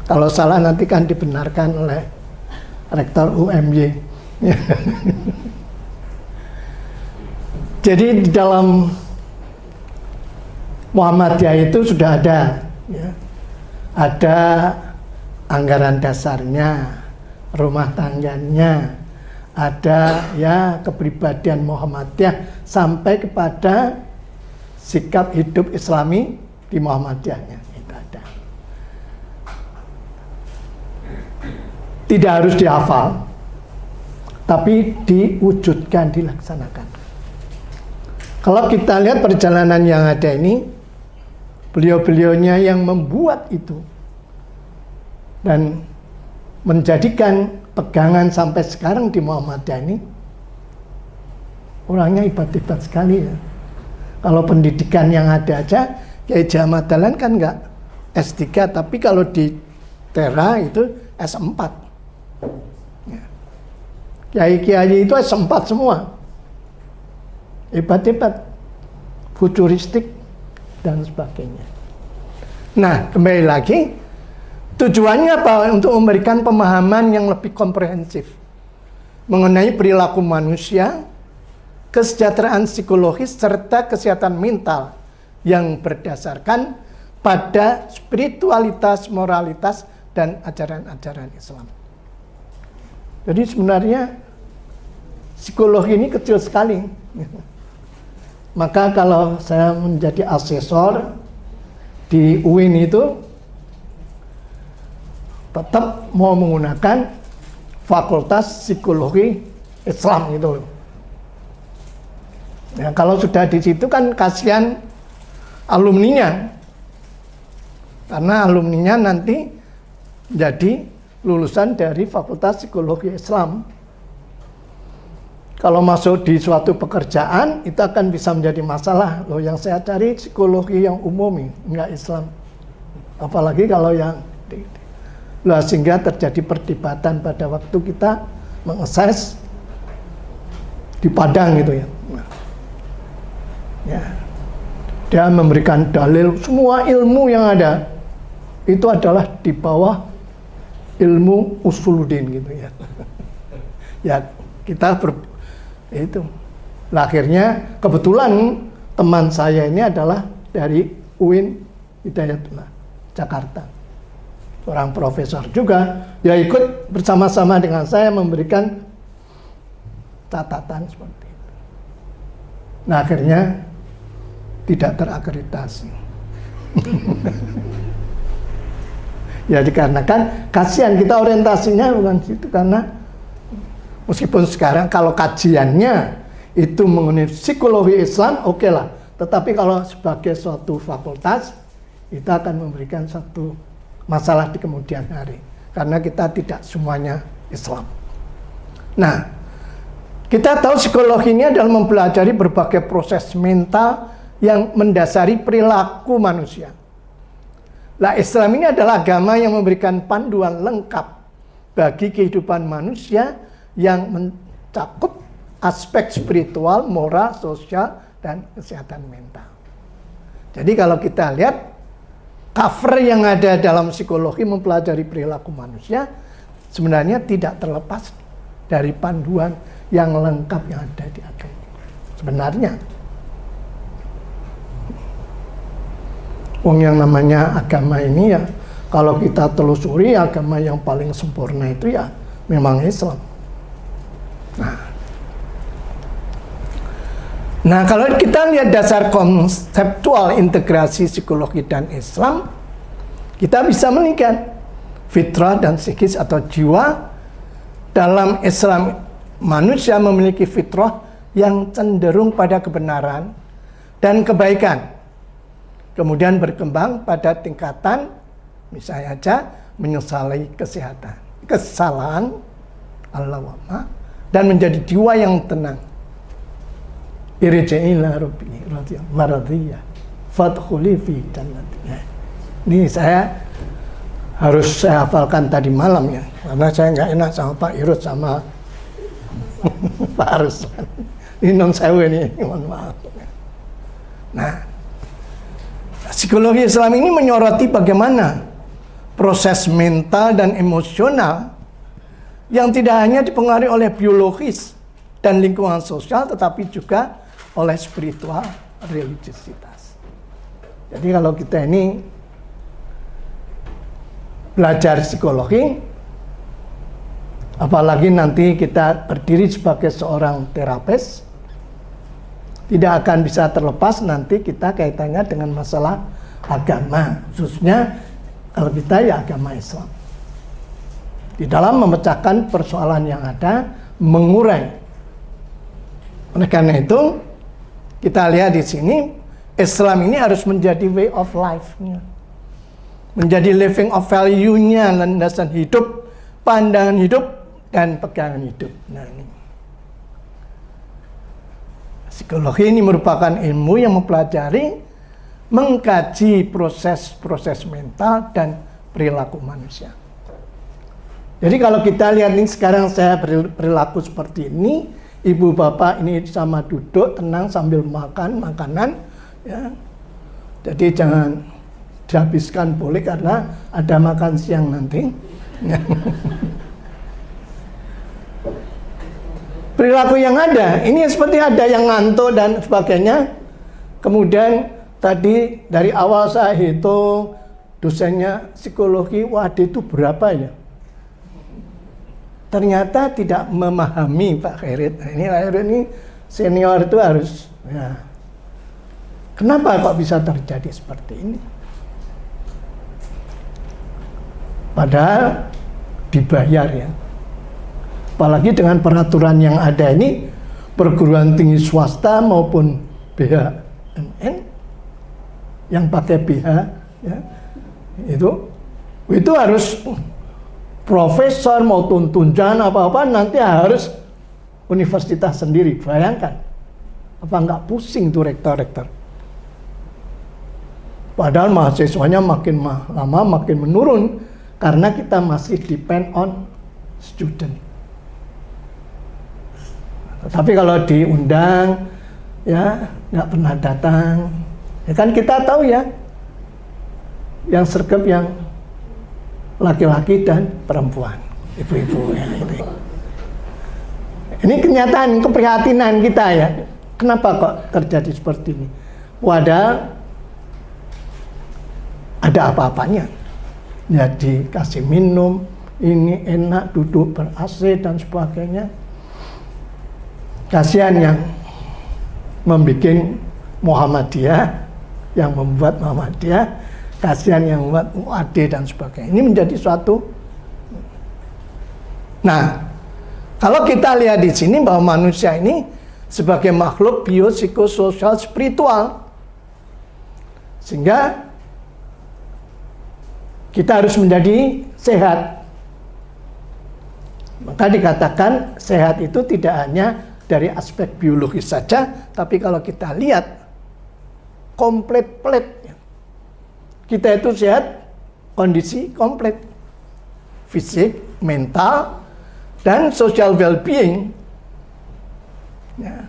Kalau salah nanti kan dibenarkan oleh Rektor UMY. Jadi di dalam Muhammadiyah itu sudah ada, ya, ada anggaran dasarnya, rumah tangganya, ada ya kepribadian Muhammadiyah sampai kepada sikap hidup Islami di Muhammadiyahnya, itu ada. Tidak harus dihafal, tapi diwujudkan, dilaksanakan. Kalau kita lihat perjalanan yang ada ini, beliau-beliaunya yang membuat itu dan menjadikan pegangan sampai sekarang di Muhammadiyah ini, orangnya hebat-hebat sekali ya. Kalau pendidikan yang ada aja, Kiai Jamal Dahlan kan enggak S3, tapi kalau di Tera itu S4. Ya. Kiai-kiai itu S4 semua. Hebat-hebat, futuristik dan sebagainya. Nah, kembali lagi, tujuannya apa? Untuk memberikan pemahaman yang lebih komprehensif mengenai perilaku manusia, kesejahteraan psikologis, serta kesehatan mental yang berdasarkan pada spiritualitas, moralitas, dan ajaran-ajaran Islam. Jadi sebenarnya psikologi ini kecil sekali. Maka kalau saya menjadi asesor di UIN itu, tetap mau menggunakan Fakultas Psikologi Islam gitu. Ya, kalau sudah di situ kan kasihan alumninya, karena alumninya nanti jadi lulusan dari Fakultas Psikologi Islam. Kalau masuk di suatu pekerjaan, itu akan bisa menjadi masalah. Loh, yang saya cari psikologi yang umum, enggak Islam. Apalagi kalau yang lah, sehingga terjadi perdebatan pada waktu kita mengakses di Padang gitu ya. Ya. Dia memberikan dalil semua ilmu yang ada itu adalah di bawah ilmu usuluddin gitu ya. Ya, kita itu. Nah, akhirnya kebetulan teman saya ini adalah dari UIN Hidayatullah Jakarta, seorang profesor juga, ya ikut bersama-sama dengan saya memberikan catatan seperti itu. Nah, akhirnya tidak terakreditasi. Ya dikarenakan kasihan, kita orientasinya bukan situ, karena meskipun sekarang kalau kajiannya itu mengenai psikologi Islam, oke lah. Tetapi kalau sebagai suatu fakultas, itu akan memberikan satu masalah di kemudian hari. Karena kita tidak semuanya Islam. Nah, Kita tahu psikologi ini adalah mempelajari berbagai proses mental yang mendasari perilaku manusia. Nah, Islam ini adalah agama yang memberikan panduan lengkap bagi kehidupan manusia yang mencakup aspek spiritual, moral, sosial, dan kesehatan mental. Jadi kalau kita lihat cover yang ada dalam psikologi mempelajari perilaku manusia sebenarnya tidak terlepas dari panduan yang lengkap yang ada di agama. Sebenarnya yang namanya agama ini ya, kalau kita telusuri agama yang paling sempurna itu ya memang Islam. Nah, kalau kita lihat dasar konseptual integrasi psikologi dan Islam, kita bisa melihat fitrah dan psikis atau jiwa. Dalam Islam, manusia memiliki fitrah yang cenderung pada kebenaran dan kebaikan. Kemudian berkembang pada tingkatan, misalnya aja, menyesali kesalahan, Allah dan menjadi jiwa yang tenang. Irji'ila rabbi maradiyah fadkhuli fi jannati. Ini saya harus hafalkan tadi malam ya, karena saya nggak enak sama Pak Irut sama Pak Rusman. Ini non sewu ini, mohon maaf. Nah, psikologi Islam ini menyoroti bagaimana proses mental dan emosional yang tidak hanya dipengaruhi oleh biologis dan lingkungan sosial, tetapi juga oleh spiritual religiositas. Jadi kalau kita ini belajar psikologi, apalagi nanti kita berdiri sebagai seorang terapis, tidak akan bisa terlepas nanti kita kaitannya dengan masalah agama, khususnya kalau kita ya agama Islam. Di dalam memecahkan persoalan yang ada, mengurai. Oleh karena itu, kita lihat di sini, Islam ini harus menjadi way of life-nya. Menjadi living of value-nya, landasan hidup, pandangan hidup, dan pegangan hidup. Nah, ini. Psikologi ini merupakan ilmu yang mempelajari, mengkaji proses-proses mental dan perilaku manusia. Jadi kalau kita lihat ini sekarang saya perilaku seperti ini, ibu bapak ini sama duduk tenang sambil makan makanan, ya. Jadi jangan dihabiskan boleh karena ada makan siang nanti. Perilaku yang ada, ini seperti ada yang ngantuk dan sebagainya. Kemudian tadi dari awal saya hitung dosennya psikologi, waduh itu berapa ya? Ternyata tidak memahami Pak Khairit. Nah, ini Pak Khairit ini senior itu harus, ya. Kenapa kok bisa terjadi seperti ini? Padahal dibayar ya. Apalagi dengan peraturan yang ada ini, perguruan tinggi swasta maupun BHMN yang pakai BH ya, itu harus profesor mau tunjangan apa-apa nanti harus universitas sendiri. Bayangkan, apa nggak pusing tuh rektor-rektor? Padahal mahasiswanya makin lama makin menurun karena kita masih depend on student. Tapi kalau diundang, ya nggak pernah datang. Ya kan kita tahu ya, yang sergap yang laki-laki dan perempuan, ibu-ibu ya itu. Ini kenyataan, keprihatinan kita ya. Kenapa kok terjadi seperti ini? Padahal ada apa-apanya. Ya dikasih minum, ini enak, duduk ber-AC dan sebagainya. Kasihan yang membuat Muhammadiyah, yang membuat Muhammadiyah, kasihan yang membuat UAD dan sebagainya. Ini menjadi suatu. Nah, kalau kita lihat di sini bahwa manusia ini sebagai makhluk biopsikososial spiritual, sehingga kita harus menjadi sehat. Maka dikatakan sehat itu tidak hanya dari aspek biologis saja, tapi kalau kita lihat komplit plate, kita itu sehat, kondisi komplit, fisik, mental, dan social well-being. Ya.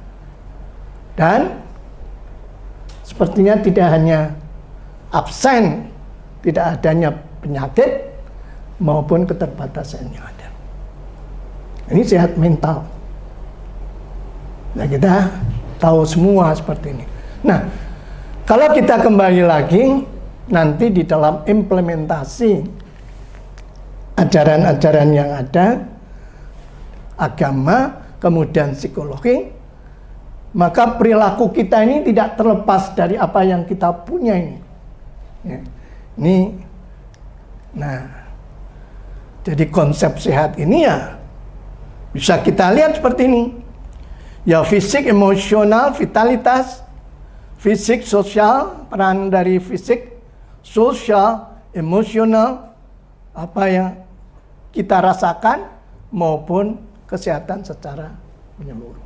Dan sepertinya tidak hanya absen, tidak adanya penyakit maupun keterbatasan yang ada. Ini sehat mental. Nah, kita tahu semua seperti ini. Nah, kalau kita kembali lagi nanti di dalam implementasi ajaran-ajaran yang ada, agama, kemudian psikologi, maka perilaku kita ini tidak terlepas dari apa yang kita punya ini. Ya. Ini, nah, jadi konsep sehat ini ya bisa kita lihat seperti ini. Ya, fisik, emosional, vitalitas, fisik, sosial, peran dari fisik, sosial, emosional, apa yang kita rasakan maupun kesehatan secara menyeluruh.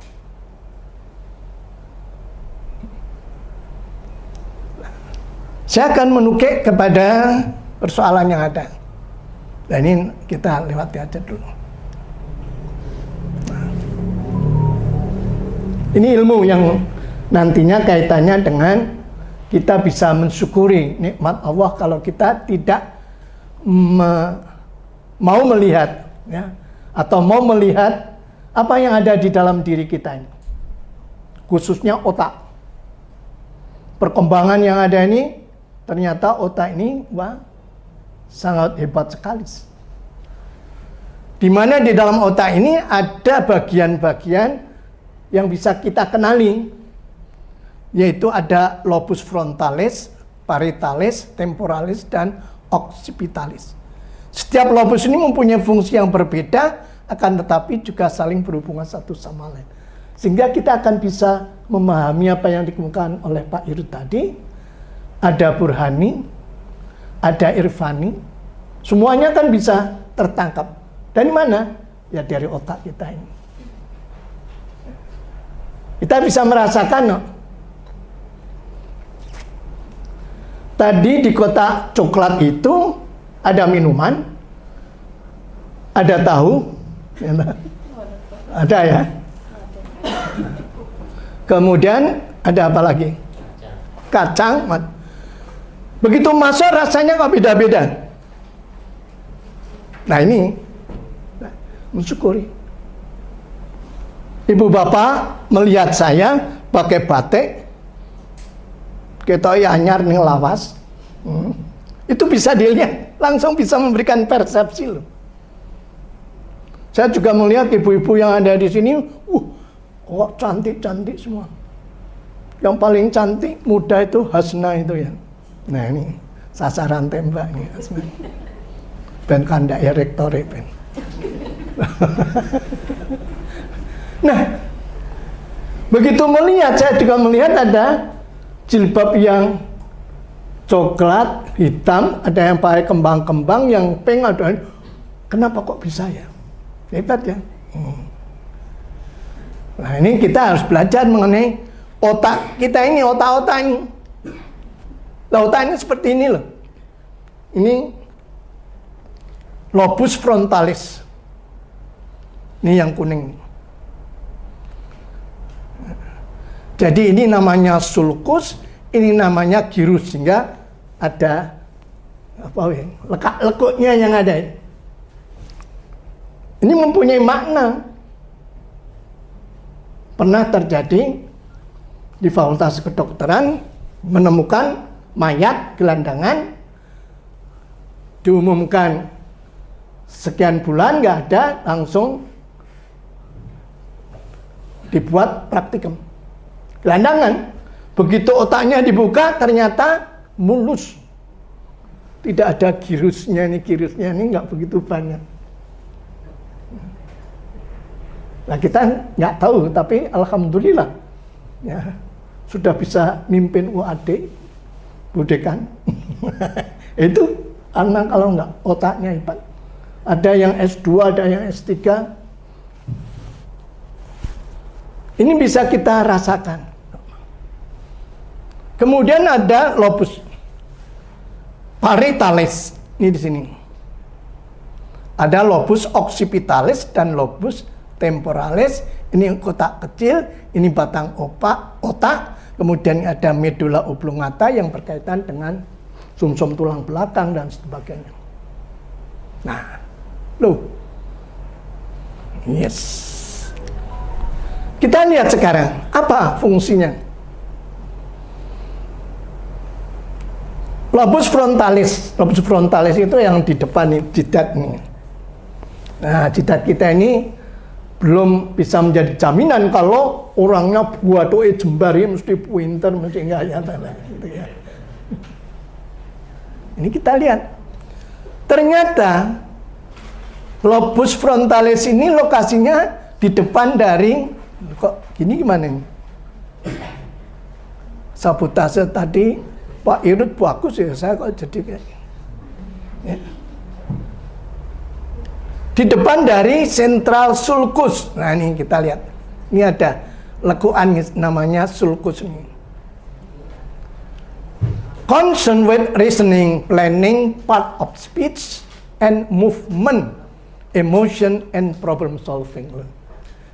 Saya akan menukik kepada persoalan yang ada. Dan ini kita lewati aja dulu. Ini ilmu yang nantinya kaitannya dengan kita bisa mensyukuri nikmat Allah kalau kita tidak mau melihat, ya, atau mau melihat apa yang ada di dalam diri kita ini, khususnya otak. Perkembangan yang ada ini, ternyata otak ini sangat hebat sekali. Di mana di dalam otak ini ada bagian-bagian yang bisa kita kenali, yaitu ada lobus frontalis, parietalis, temporalis, dan occipitalis. Setiap lobus ini mempunyai fungsi yang berbeda, akan tetapi juga saling berhubungan satu sama lain. Sehingga kita akan bisa memahami apa yang dikemukakan oleh Pak Irut tadi. Ada burhani, ada irfani, semuanya kan bisa tertangkap. Dari mana? Ya dari otak kita ini. Kita bisa merasakan, no? Tadi di kotak coklat itu ada minuman, ada tahu, ada ya. Kemudian ada apa lagi? Kacang. Begitu masuk rasanya kok beda-beda. Nah ini mensyukuri. Ibu bapak melihat saya pakai batik, kita anyar nih lawas, itu bisa dilihat, langsung bisa memberikan persepsi loh. Saya juga melihat ibu-ibu yang ada di sini, kok cantik-cantik semua. Yang paling cantik muda itu Hasna itu ya. Nah ini sasaran tembak nih Hasna. Ben kandak ya rektore ben. Nah, begitu melihat, saya juga melihat ada jilbab yang coklat, hitam, ada yang pakai kembang-kembang, yang pink, ada. Kenapa kok bisa ya? Hebat ya. Nah ini kita harus belajar mengenai otak kita ini, otak-otak ini. Nah, otak ini seperti ini loh. Ini lobus frontalis. Ini yang kuning. Jadi ini namanya sulcus, ini namanya gyrus, sehingga ada lekuk-lekuknya yang ada. Ini mempunyai makna. Pernah terjadi di Fakultas Kedokteran menemukan mayat gelandangan, diumumkan sekian bulan nggak ada, langsung dibuat praktikum. Gelandangan, begitu otaknya dibuka ternyata mulus, tidak ada gyrusnya ini nggak begitu banyak. Nah kita nggak tahu, tapi alhamdulillah ya sudah bisa mimpin UAD, budekan. Itu anak kalau nggak otaknya hebat. Ada yang S2, ada yang S3. Ini bisa kita rasakan. Kemudian ada lobus parietalis. Ini di sini. Ada lobus occipitalis dan lobus temporalis. Ini kotak kecil, ini batang otak. Kemudian ada medula oblongata yang berkaitan dengan sumsum tulang belakang dan sebagainya. Nah, yes. Kita lihat sekarang apa fungsinya. Lobus frontalis itu yang di depan ini, jidat ini. Nah, jidat kita ini belum bisa menjadi jaminan kalau orangnya buat jembari mesti pinter, mesti enggak ya, gitu ya. Ini kita lihat. Ternyata lobus frontalis ini lokasinya di depan dari, kok gini gimana ini? Sabotase tadi Pak Irut bagus ya, saya kok jadi kayak ya. Di depan dari sentral sulcus. Nah ini kita lihat. Ini ada lekuan namanya sulcus ini. Concern with reasoning, planning, part of speech, and movement, emotion, and problem solving.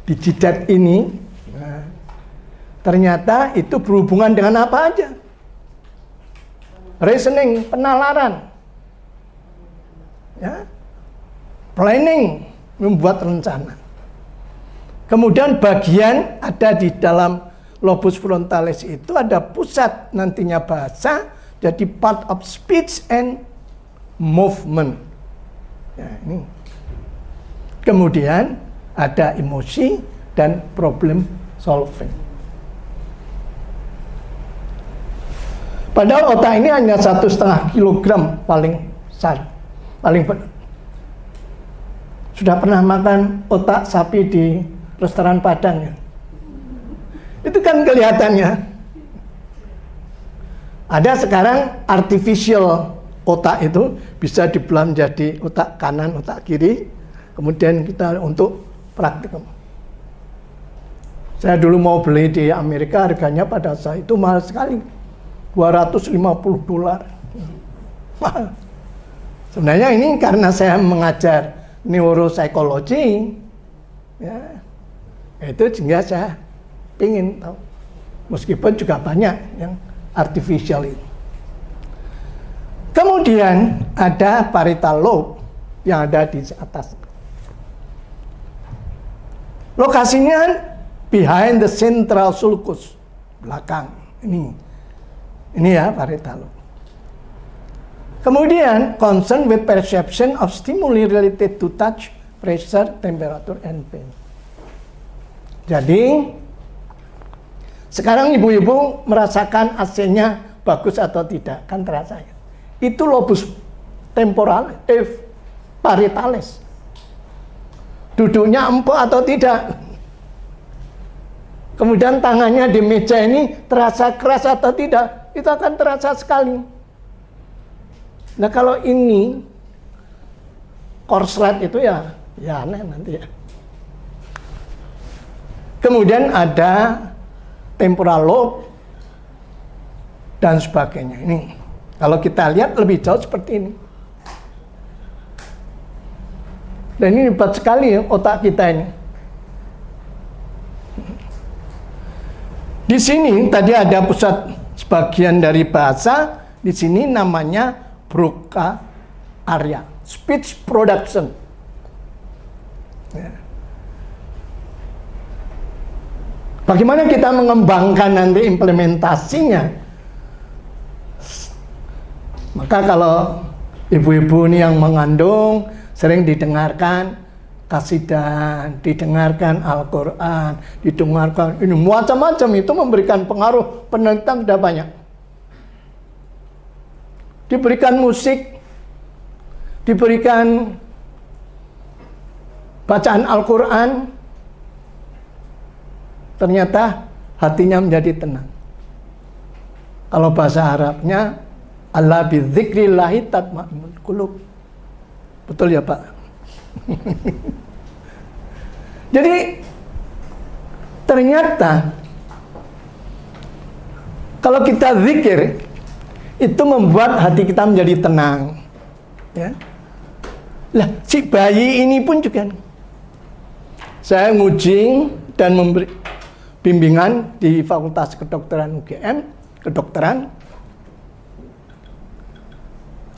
Di jidat ini, nah, ternyata itu berhubungan dengan apa aja? Reasoning, penalaran, ya, planning, membuat rencana. Kemudian bagian ada di dalam lobus frontalis itu ada pusat nantinya bahasa, jadi part of speech and movement. Ya, ini. Kemudian ada emosi dan problem solving. Padahal otak ini hanya 1,5 kilogram paling besar, paling berat. Sudah pernah makan otak sapi di restoran Padang ya? Itu kan kelihatannya. Ada sekarang artificial otak itu bisa dibelah menjadi otak kanan, otak kiri. Kemudian kita untuk praktikum. Saya dulu mau beli di Amerika, harganya pada saat itu mahal sekali. $250. Sebenarnya ini karena saya mengajar neuropsikologi, ya, itu sehingga saya ingin tahu. Meskipun juga banyak yang artificial itu. Kemudian ada parietal lobe yang ada di atas. Lokasinya behind the central sulcus, belakang ini ya parietal lobe. Kemudian concern with perception of stimuli related to touch, pressure, temperature, and pain. Jadi sekarang ibu-ibu merasakan AC-nya bagus atau tidak, kan terasa ya. Itu lobus temporalis, parietalis. Duduknya empuk atau tidak. Kemudian tangannya di meja ini terasa keras atau tidak. Itu akan terasa sekali. Nah kalau ini korslet itu ya aneh nanti ya. Kemudian ada temporal lobe dan sebagainya. Ini kalau kita lihat lebih jauh seperti ini. Dan ini hebat sekali ya, otak kita ini. Di sini tadi ada pusat sebagian dari bahasa, di sini namanya Broca area, speech production. Ya. Bagaimana kita mengembangkan nanti implementasinya? Maka kalau ibu-ibu ini yang mengandung sering didengarkan kasidah, didengarkan Al-Quran, didengarkan ini macam-macam, itu memberikan pengaruh. Penelitian sudah banyak. Diberikan musik, diberikan bacaan Al-Quran, ternyata hatinya menjadi tenang. Kalau bahasa Arabnya, Allah bidzikrillahi tatma'innul qulub. Betul ya Pak? Jadi ternyata kalau kita zikir itu membuat hati kita menjadi tenang, ya. Lah, si bayi ini pun juga, saya nguji dan memberi bimbingan di Fakultas Kedokteran UGM, kedokteran.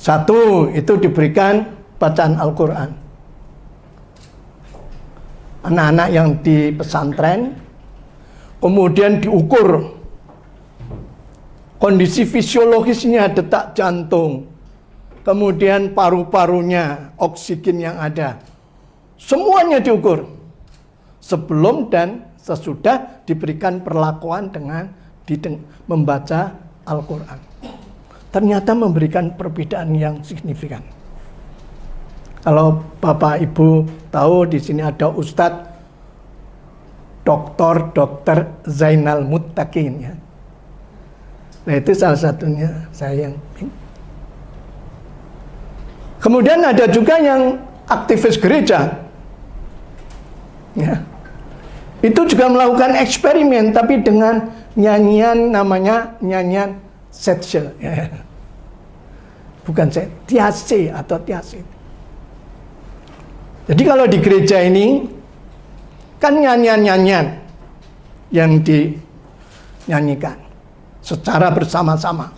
Satu, itu diberikan bacaan Al-Quran. Anak-anak yang di pesantren, kemudian diukur kondisi fisiologisnya, detak jantung, kemudian paru-parunya, oksigen yang ada, semuanya diukur sebelum dan sesudah diberikan perlakuan dengan membaca Al-Quran. Ternyata memberikan perbedaan yang signifikan. Kalau Bapak Ibu tahu, di sini ada Ustadz Dr. Zainal Muttaqin, ya. Nah, itu salah satunya saya yang. Kemudian ada juga yang aktivis gereja, ya. Itu juga melakukan eksperimen, tapi dengan nyanyian, namanya nyanyian Setchel, ya. Bukan Tiase atau Tiase. Jadi kalau di gereja ini kan nyanyian-nyanyian yang dinyanyikan secara bersama-sama.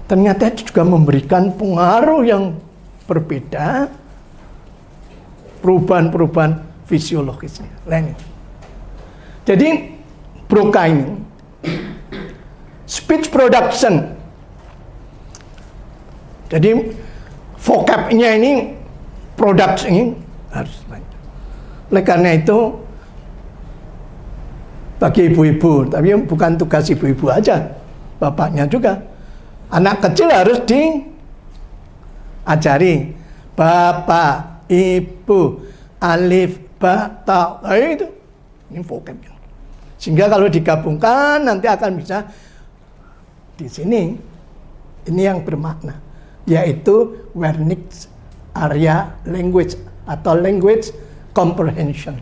Ternyata itu juga memberikan pengaruh yang berbeda, perubahan-perubahan fisiologisnya. Lain. Jadi Broca ini speech production. Jadi vocabnya ini, product ini harus banyak. Oleh karena itu, bagi ibu-ibu, tapi bukan tugas ibu-ibu aja, bapaknya juga. Anak kecil harus diajari bapak, ibu, alif, ba, ta, itu. Ini vocabnya. Sehingga kalau digabungkan nanti akan bisa di sini. Ini yang bermakna, yaitu Wernicke area language atau language comprehension.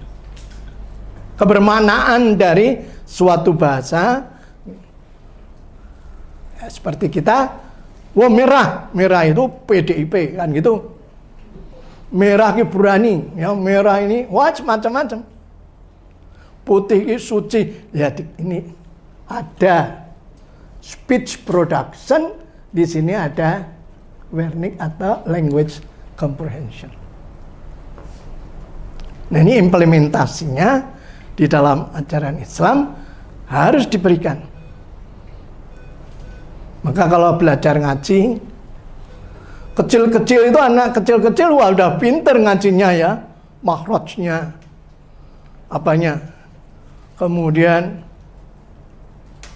Kebermaknaan dari suatu bahasa, ya, seperti kita, wah merah itu PDIP kan gitu. Merah Ibrani, ya merah ini, wah macam-macam. Putih ini suci, ya ini ada speech production, di sini ada Wernicke atau language comprehension. Nah, ini implementasinya di dalam ajaran Islam harus diberikan. Maka kalau belajar ngaji, kecil-kecil itu anak kecil-kecil wah udah pinter ngajinya, ya, makhrajnya, apanya, kemudian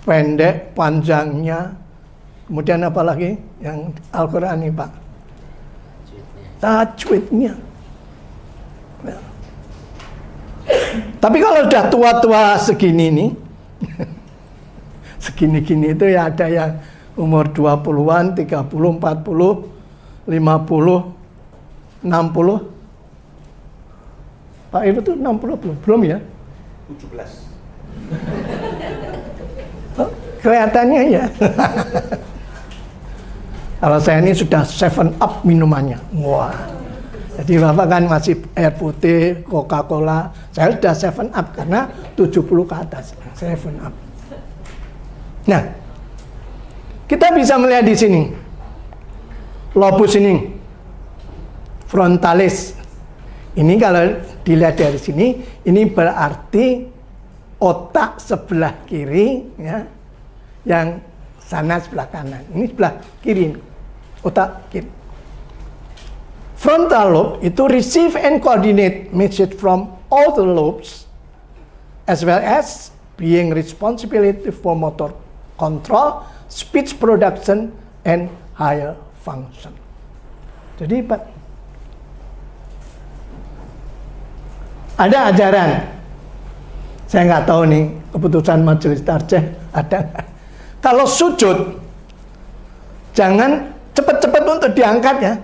pendek, panjangnya, kemudian apa lagi yang Al-Quran ini Pak? Tajwidnya. Ya. Tapi kalau sudah tua-tua segini nih, segini-gini itu ya ada yang umur 20-an, 30, 40, 50, 60. Pak Ibu tuh 60 belum ya? 17. Oh, kelihatannya ya. Kalau saya ini sudah 7 Up minumannya. Wah. Jadi Bapak kan masih air putih, Coca-Cola. Saya sudah 7 Up karena 70 ke atas. 7 Up. Nah, kita bisa melihat di sini. Lobus ini. Frontalis. Ini kalau dilihat dari sini, ini berarti otak sebelah kiri, ya, yang sana sebelah kanan. Ini sebelah kiri, otak kiri. Frontal lobe itu receive and coordinate message from all the lobes, as well as being responsibility for motor control, speech production, and higher function. Jadi Pak, ada ajaran, saya nggak tahu nih keputusan majelis tarjih ada nggak. Kalau sujud, jangan cepat-cepat untuk diangkat, ya.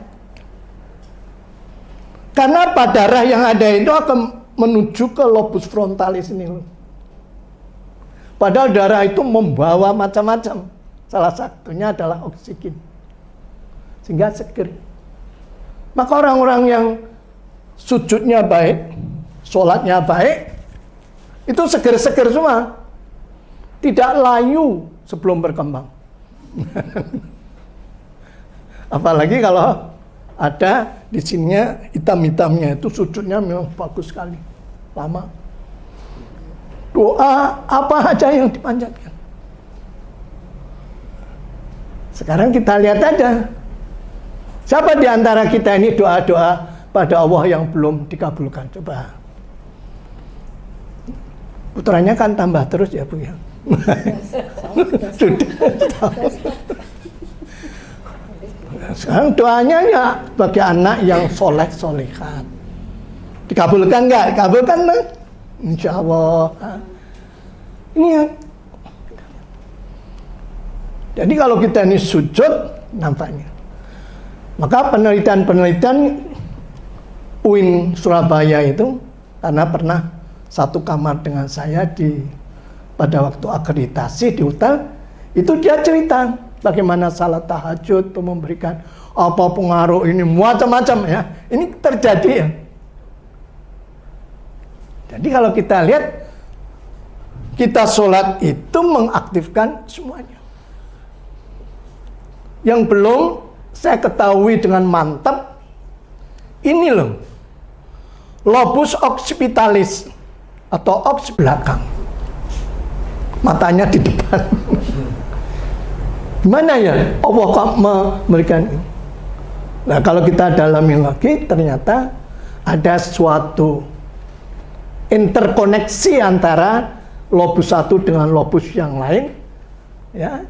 Karena apa? Darah yang ada itu akan menuju ke lobus frontalis ini. Padahal darah itu membawa macam-macam. Salah satunya adalah oksigen. Sehingga seger. Maka orang-orang yang sujudnya baik, sholatnya baik, itu seger-seger semua. Tidak layu sebelum berkembang. Apalagi kalau ada di sininya hitam-hitamnya, itu sujudnya memang bagus sekali, lama. Doa apa aja yang dipanjatkan. Sekarang kita lihat aja, siapa di antara kita ini doa-doa pada Allah yang belum dikabulkan? Coba. Putranya kan tambah terus ya Bu ya. Sudah. Sekarang doanya ya bagi anak yang soleh solehat. Dikabulkan nggak? Dikabulkan kan? Insya Allah. Ini yang. Jadi kalau kita ini sujud nampaknya. Maka penelitian UIN Surabaya itu, karena pernah satu kamar dengan saya pada waktu akreditasi di hotel, itu dia cerita bagaimana salat tahajud itu memberikan apa pengaruh ini macam-macam ya. Ini terjadi ya. Jadi kalau kita lihat, kita sholat itu mengaktifkan semuanya. Yang belum saya ketahui dengan mantap, ini loh, lobus occipitalis atau oks belakang, matanya di depan. Gimana ya Allah kok memberikan ini? Nah kalau kita dalamin lagi, ternyata ada suatu interkoneksi antara lobus satu dengan lobus yang lain, ya,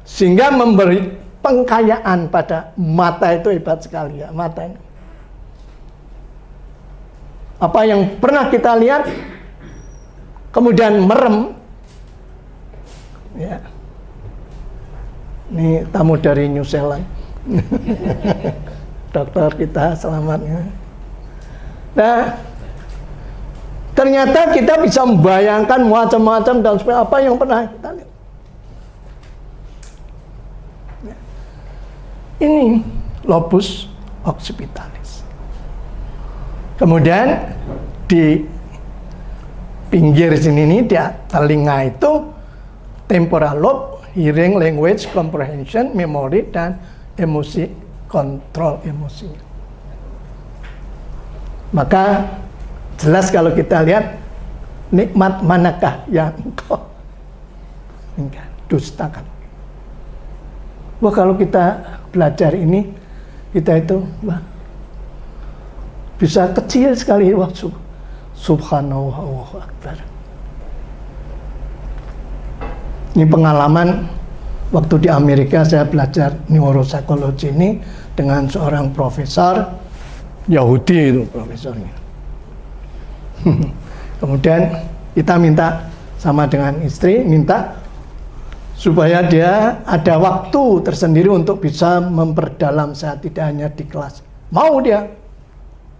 sehingga memberi pengkayaan pada mata. Itu hebat sekali ya, mata ini. Apa yang pernah kita lihat, kemudian merem, ya. Ini tamu dari New Zealand. Dokter kita, selamat ya. Nah, ternyata kita bisa membayangkan macam-macam dan sebagainya apa yang pernah kita lihat. Ini lobus occipitalis. Kemudian di pinggir sini nih, di telinga itu temporal lobe, hearing, language, comprehension, memory, dan emosi, kontrol emosi. Maka jelas kalau kita lihat, nikmat manakah yang engkau dustakan. Wah kalau kita belajar ini, kita itu wah, bisa kecil sekali. Wah subhanallah, Allahu Akbar. Ini pengalaman waktu di Amerika saya belajar neuropsikologi ini dengan seorang profesor Yahudi, itu profesornya. Kemudian kita minta sama dengan istri, minta supaya dia ada waktu tersendiri untuk bisa memperdalam, saya tidak hanya di kelas. Mau dia.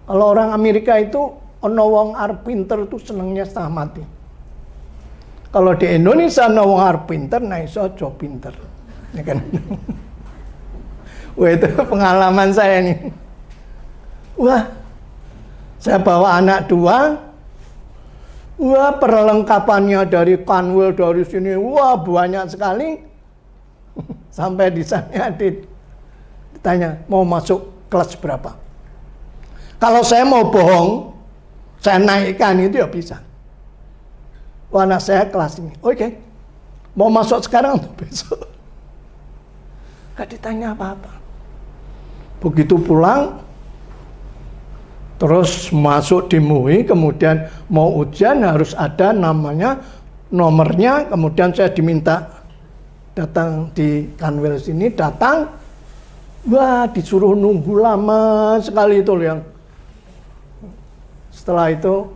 Kalau orang Amerika itu ono wong arep pinter itu senengnya setengah mati. Kalau di Indonesia ono wong arep pinter, nah iso aja pinter. Ya kan? Wah itu pengalaman saya nih. Wah, saya bawa anak dua. Wah perlengkapannya dari kanwil dari sini, wah banyak sekali. Sampai di sana ditanya mau masuk kelas berapa. Kalau saya mau bohong, saya naikkan itu ya bisa. Wah anak saya kelas ini, oke. Mau masuk sekarang atau besok? Gak ditanya apa-apa. Begitu pulang, terus masuk di MUI, kemudian mau ujian harus ada namanya, nomornya, kemudian saya diminta datang di kanwil sini, datang, wah disuruh nunggu lama sekali itu yang. Setelah itu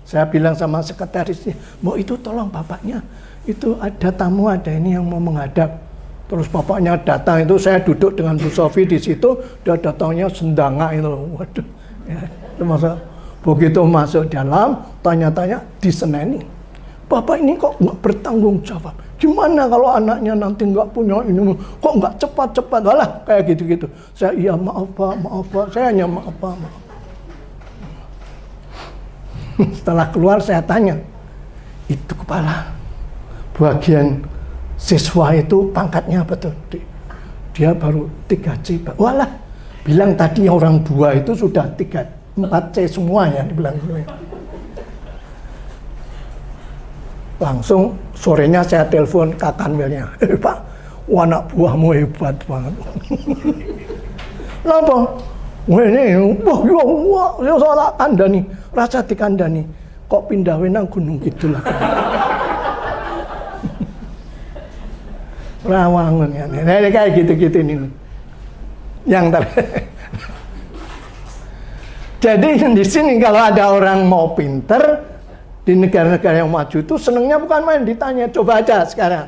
saya bilang sama sekretarisnya, mau itu tolong bapaknya, itu ada tamu, ada ini yang mau menghadap. Terus bapaknya datang, itu saya duduk dengan Bu Sofi di situ, dia datangnya sendanga itu, waduh. Ya, itu masa, Begitu masuk dalam, tanya-tanya, diseneni. Bapak ini kok nggak bertanggung jawab? Gimana kalau anaknya nanti nggak punya ini? Kok nggak cepat-cepat? Walah, kayak gitu-gitu. Saya, iya maaf Pak, saya hanya maaf Pak. Setelah keluar saya tanya, itu kepala bagian siswa itu pangkatnya apa tuh? Dia baru 3C. Walah, bilang tadi orang 2 itu sudah 4C semua ya, dibilang dulu ya. Langsung sorenya saya telepon Kakanwilnya, Pak, anak buahmu hebat banget. Kenapa? Wah ini, wah, ya salah kandani, rasa dikandani. Kok pindah wenang Gunung Kidul lah. Rawangun ya, nah, kayak gitu-gitu nih. Yang Jadi di sini kalau ada orang mau pinter di negara-negara yang maju itu senangnya bukan main ditanya. Coba aja sekarang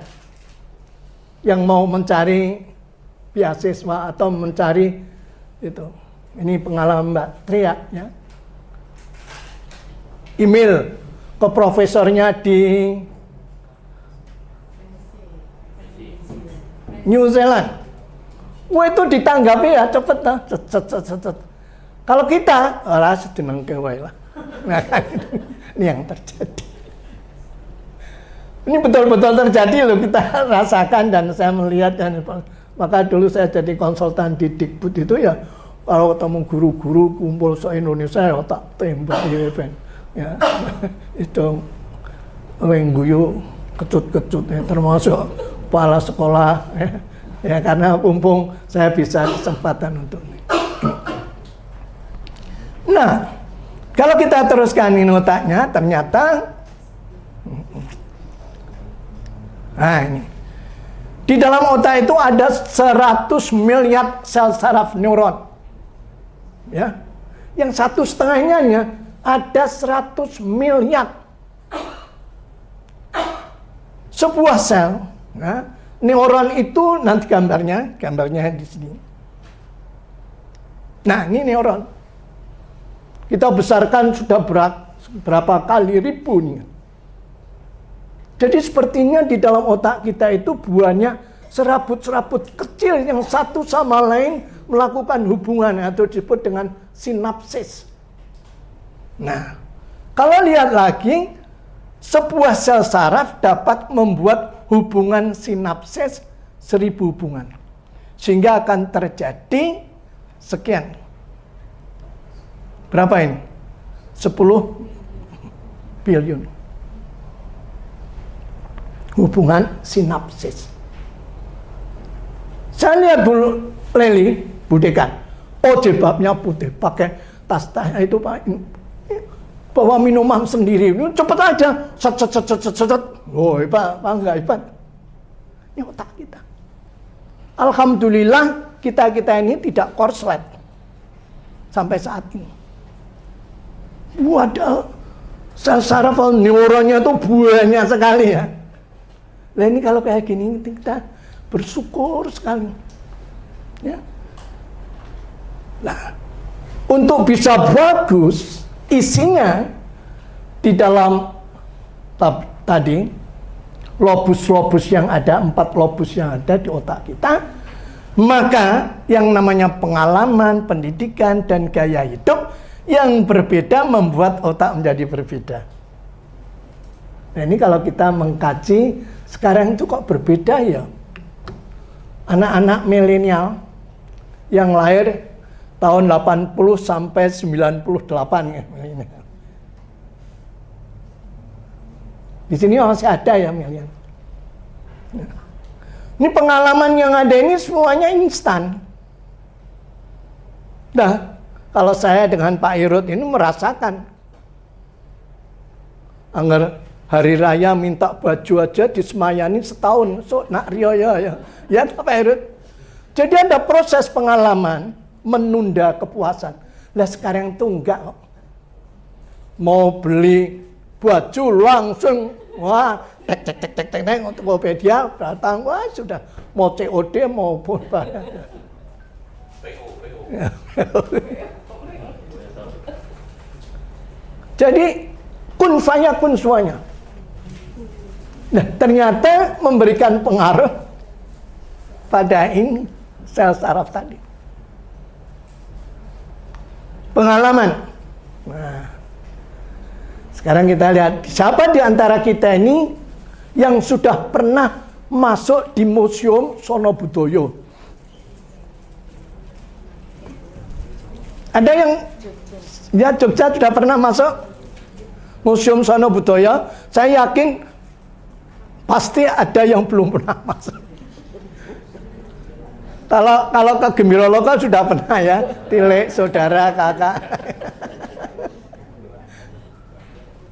yang mau mencari beasiswa atau mencari itu. Ini pengalaman Mbak Tria ya. Email ke profesornya di New Zealand. Wah itu ditanggapi ya cepet lah. Cet. Kalau kita, alah sedang kewai lah. Nah, ini yang terjadi. Ini betul-betul terjadi loh, kita rasakan dan saya melihat dan maka dulu saya jadi konsultan di Dikbud itu ya kalau ketemu guru-guru kumpul se-Indonesia ya tak tembak di event ya. Itu guyu kecut-kecut ya, termasuk kepala sekolah ya karena mumpung saya bisa kesempatan untuk ini. Nah, kalau kita teruskan ini otaknya, ternyata nah ini di dalam otak itu ada 100 miliar sel saraf neuron ya, yang 1,5-nya ada 100 miliar sebuah sel ya. Neuron itu nanti gambarnya di sini. Nah ini neuron kita besarkan sudah berapa kali ribu nih. Jadi sepertinya di dalam otak kita itu buahnya serabut-serabut kecil yang satu sama lain melakukan hubungan atau disebut dengan sinapsis. Nah, kalau lihat lagi, sebuah sel saraf dapat membuat hubungan sinapsis 1000 hubungan. Sehingga akan terjadi sekian. Berapa ini? 10 billion. Hubungan sinapsis. Saya lihat Bu Leli, Bu Dekan, oh jilbabnya putih, pakai tas-tasnya itu Pak, bawa minuman sendiri, cepet aja, set. Oh hebat, enggak hebat. Ini otak kita. Alhamdulillah kita ini tidak korslet sampai saat ini. Waduh, sel saraf neuronnya itu banyak sekali ya. Nah ini kalau kayak gini kita bersyukur sekali. Ya. Nah, untuk bisa bagus isinya di dalam tadi lobus-lobus yang ada, 4 lobus yang ada di otak kita, maka yang namanya pengalaman, pendidikan, dan gaya hidup yang berbeda membuat otak menjadi berbeda. Nah ini kalau kita mengkaji sekarang itu kok berbeda ya. Anak-anak milenial yang lahir tahun 80 sampai 98 ya. Di sini masih ada ya milenial. Ini pengalaman yang ada ini semuanya instan. Nah, kalau saya dengan Pak Irut ini merasakan anggar hari raya minta baju aja disemayani setahun, so nak rio ya Pak Irut. Jadi ada proses pengalaman menunda kepuasan. Lah sekarang itu enggak kok. Mau beli baju langsung, wah tek untuk Tokopedia datang, wah sudah mau COD maupun bayar. Jadi kun fayakun semuanya. Nah, ternyata memberikan pengaruh pada ini sel saraf tadi. Pengalaman. Nah, sekarang kita lihat siapa di antara kita ini yang sudah pernah masuk di Museum Sono Budoyo. Ada yang ya Jogja sudah pernah masuk Museum Sono Budoyo? Saya yakin pasti ada yang belum pernah masuk. Kalau ke Gembiraloka sudah pernah ya, tilik, saudara, kakak.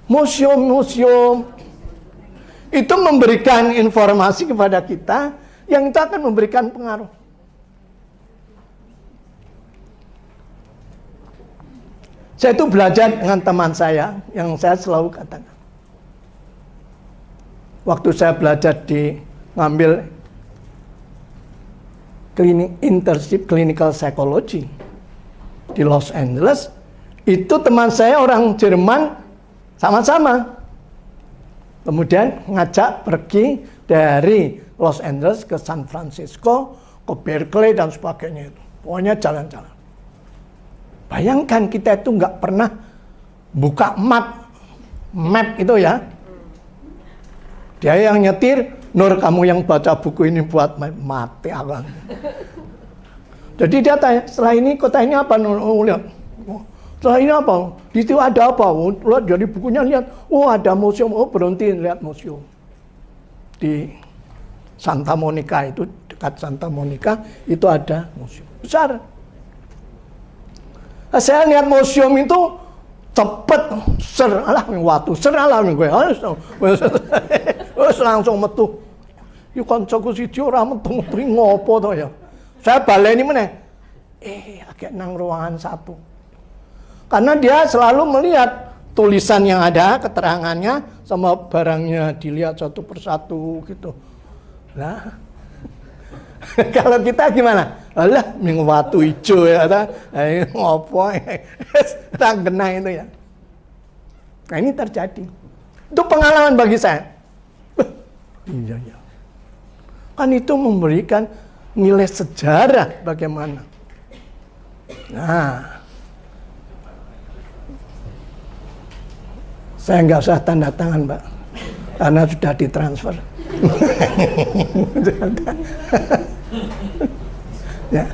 Museum-museum itu memberikan informasi kepada kita yang itu akan memberikan pengaruh. Saya itu belajar dengan teman saya yang saya selalu katakan. Waktu saya belajar ngambil internship clinical psychology di Los Angeles, itu teman saya orang Jerman sama-sama. Kemudian ngajak pergi dari Los Angeles ke San Francisco, ke Berkeley dan sebagainya itu. Pokoknya jalan-jalan. Bayangkan kita itu nggak pernah buka map itu ya. Dia yang nyetir, Nur kamu yang baca buku ini buat mati abang. Jadi dia tanya, setelah ini kota ini apa? Lihat. Setelah ini apa? Di situ ada apa? Lihat jadi bukunya lihat. Oh ada museum. Oh berhenti lihat museum. Di Santa Monica itu, dekat Santa Monica itu ada museum besar. Nah, saya lihat museum itu cepet seralah waktu seralah gue harus langsung metu. Yuk kancaku siji ora metu ngopo to ya. Saya baleni meneh. Agak nang ruangan satu. Karena dia selalu melihat tulisan yang ada, keterangannya sama barangnya dilihat satu persatu gitu. Lah. Kalau kita gimana? Alah, minggu watu hijau ya, ngopo, tak kena itu ya. Nah ini terjadi. Itu pengalaman bagi saya. Iya ya. Kan itu memberikan nilai sejarah bagaimana. Nah, saya nggak usah tanda tangan, Pak, karena sudah ditransfer. Ya.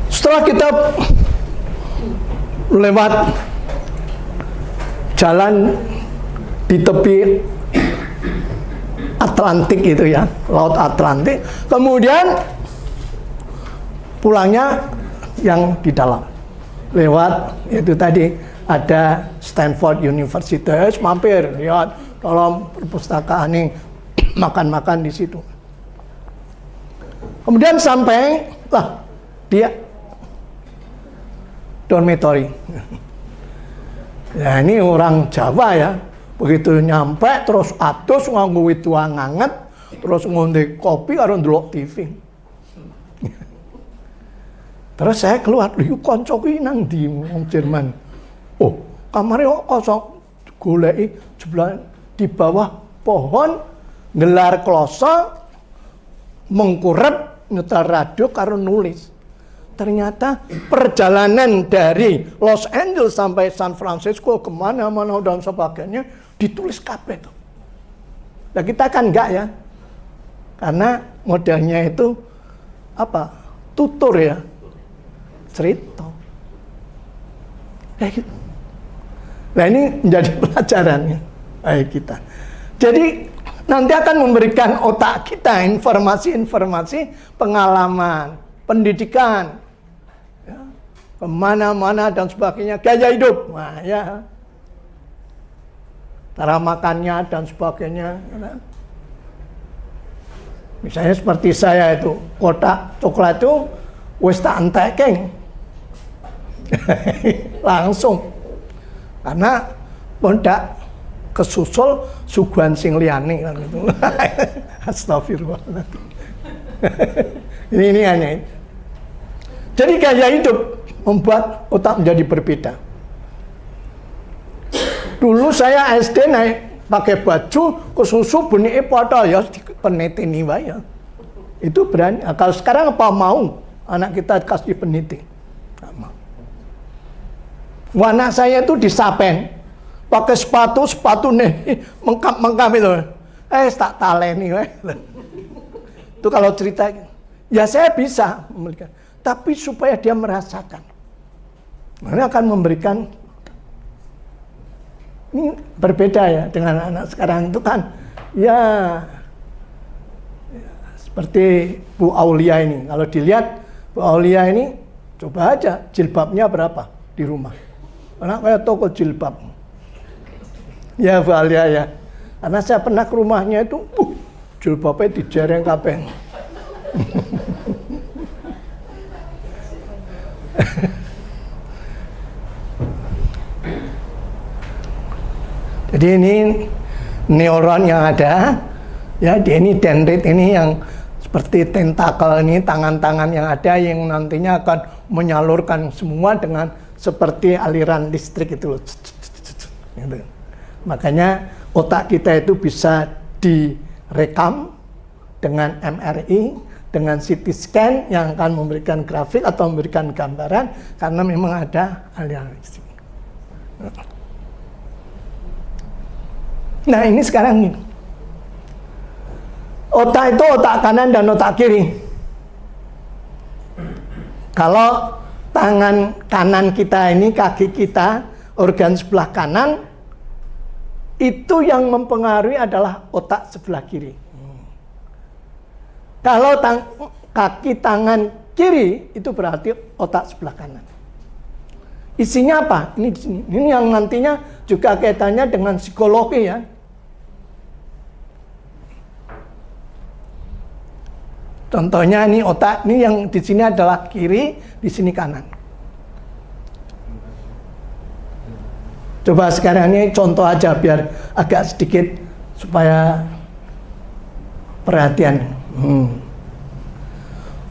Setelah kita lewat jalan di tepi Atlantik itu ya, Laut Atlantik, kemudian pulangnya yang di dalam lewat itu tadi ada Stanford University, mampir lihat dalam perpustakaan ini, makan-makan di situ. Kemudian sampai lah dia dormitory. Ya ini orang Jawa ya, begitu nyampe terus atus nganggo wituang anget, terus ngonde kopi karo ndelok TV. Terus saya keluar, yuk koncoku nang di Jerman. Oh, kamarnya kosong, goleki sebelah di bawah pohon, gelar kloso, mengkurep, nyetel radio karo nulis. Ternyata perjalanan dari Los Angeles sampai San Francisco kemana-mana dan sebagainya ditulis kabeh tuh. Nah kita kan enggak ya, karena modelnya itu apa? Tutur ya, cerita. Gitu. Nah ini menjadi pelajarannya bagi kita. Jadi nanti akan memberikan otak kita informasi-informasi, pengalaman, pendidikan, ya, kemana-mana dan sebagainya, gaya hidup, nah, ya, cara makannya dan sebagainya. Ya. Misalnya seperti saya itu, kotak coklat itu wis tak entekeng. Langsung. Karena ndak kesusul suguhan sing liyane kan gitu. Astagfirullah. ini hanya. Jadi gaya hidup membuat otak menjadi berbeda. Dulu saya SD naik pakai baju ke susu bunyi potol ya peniti wae ya. Itu berani. Nah, kalau sekarang apa mau anak kita kasih peniti? Nggak mau. Anak saya itu disapen pakai sepatu nih mengkap itu. Tak taleni wae. Itu kalau cerita ya saya bisa memberikan, tapi supaya dia merasakan. Ini akan memberikan. Ini berbeda ya dengan anak sekarang itu kan ya seperti Bu Aulia ini. Kalau dilihat Bu Aulia ini coba aja jilbabnya berapa di rumah. Anak kayak toko jilbab. Ya Bu Aulia ya. Karena saya pernah ke rumahnya itu jilbabnya dijereng kabeh. Jadi ini neuron yang ada, ya ini dendrit ini yang seperti tentakel ini, tangan-tangan yang ada yang nantinya akan menyalurkan semua dengan seperti aliran listrik itu. Gitu. Makanya otak kita itu bisa direkam dengan MRI, dengan CT scan yang akan memberikan grafik atau memberikan gambaran karena memang ada aliran listrik. Nah ini sekarang ini. Otak itu otak kanan dan otak kiri. Kalau tangan kanan kita ini, kaki kita, organ sebelah kanan, itu yang mempengaruhi adalah otak sebelah kiri. Kalau kaki tangan kiri, itu berarti otak sebelah kanan. Isinya apa? Ini di sini. Ini yang nantinya juga kaitannya dengan psikologi ya. Contohnya ini otak, ini yang di sini adalah kiri, di sini kanan. Coba sekarang ini contoh aja biar agak sedikit supaya perhatian.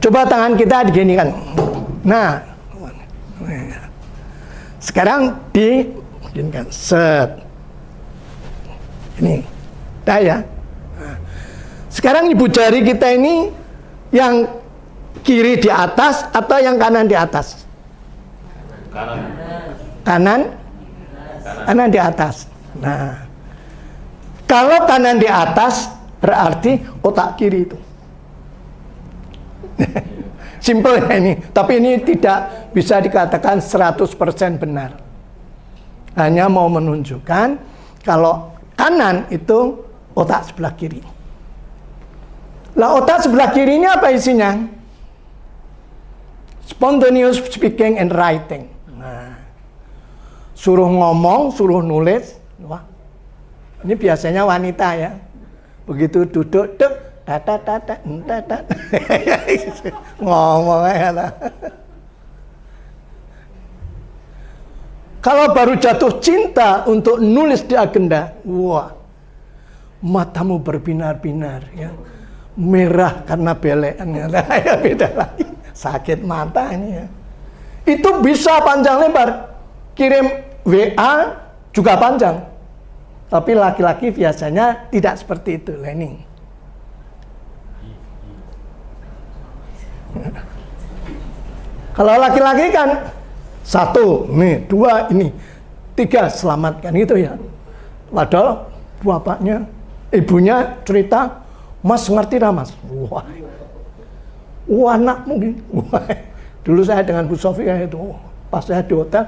Coba tangan kita diginikan. Nah, sekarang diginikan. Set. Ini, dah ya. Sekarang ibu jari kita ini yang kiri di atas atau yang kanan di atas? Kanan di atas. Nah, kalau kanan di atas berarti otak kiri itu. Simple ya ini, tapi ini tidak bisa dikatakan 100% benar. Hanya mau menunjukkan kalau kanan itu otak sebelah kiri. Lah otak sebelah kiri ini apa isinya? Spontaneous speaking and writing. Nah, suruh ngomong, suruh nulis. Wah, ini biasanya wanita ya. Begitu duduk, ngomong aja. Kalau baru jatuh cinta untuk nulis di agenda, wah, matamu berbinar-binar ya. Merah karena belekan, ya beda lagi, sakit mata ini ya. Itu bisa panjang lebar, kirim WA juga panjang, tapi laki-laki biasanya tidak seperti itu, Lening. Kalau laki-laki kan satu, nih, dua, ini, tiga, selamatkan gitu ya. Padahal bapaknya, ibunya cerita, Mas ngerti lah mas? Wah, anakmu gitu. Wah. Dulu saya dengan Bu Sofia itu, pas saya di hotel,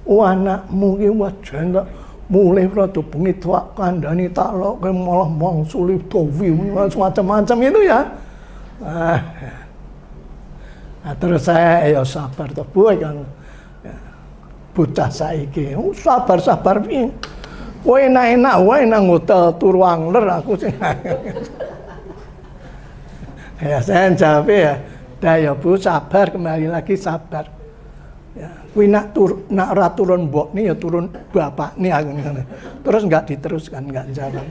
anakmu gitu, wah jendak, mulai rada bengi tuak kandani taklo, malah mangsuli towi, macam-macam itu ya. Nah, terus saya, ya sabar toh Bu, kan, ya, bocah saiki, sabar piye? Kowe enak-enak wae nang hotel turu angler aku sih. Ya saya jawab ya, dah ya Bu sabar, kembali lagi sabar. Ya, kuwi nak ora turun mbok nih ya turun bapak nih. Terus nggak diteruskan, nggak dijawab.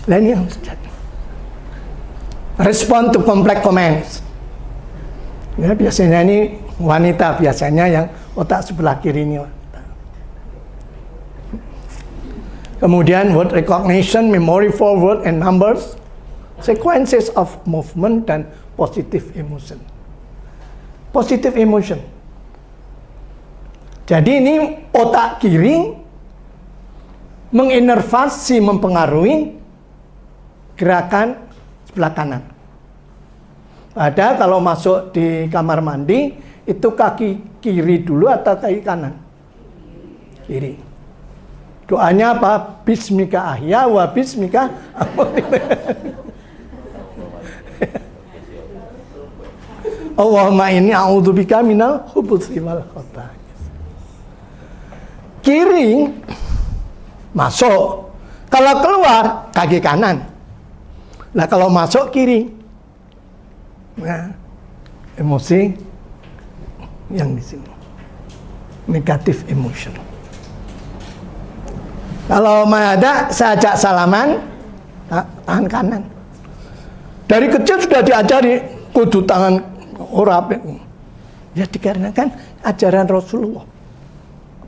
Lah ini yang terjadi. Respond to complex comments. Ya, biasanya ini wanita, biasanya yang otak sebelah kiri ini. Kemudian word recognition, memory for word and numbers, sequences of movement, dan positive emotion. Positive emotion. Jadi ini otak kiri menginervasi, mempengaruhi gerakan sebelah kanan. Padahal kalau masuk di kamar mandi, itu kaki kiri dulu atau kaki kanan? Kiri. Doanya apa? Bismika ahya wa bismika amut. Allahumma inni a'udzubika minal khubuthi wal khaba'ith. Kiri masuk. Kalau keluar kaki kanan. Nah, kalau masuk kiri. Nah, emosi yang di sini. Negative emotion. Kalau ada saya ajak salaman, tangan kanan. Dari kecil sudah diajari kudu tangan orang. Ya dikarenakan ajaran Rasulullah.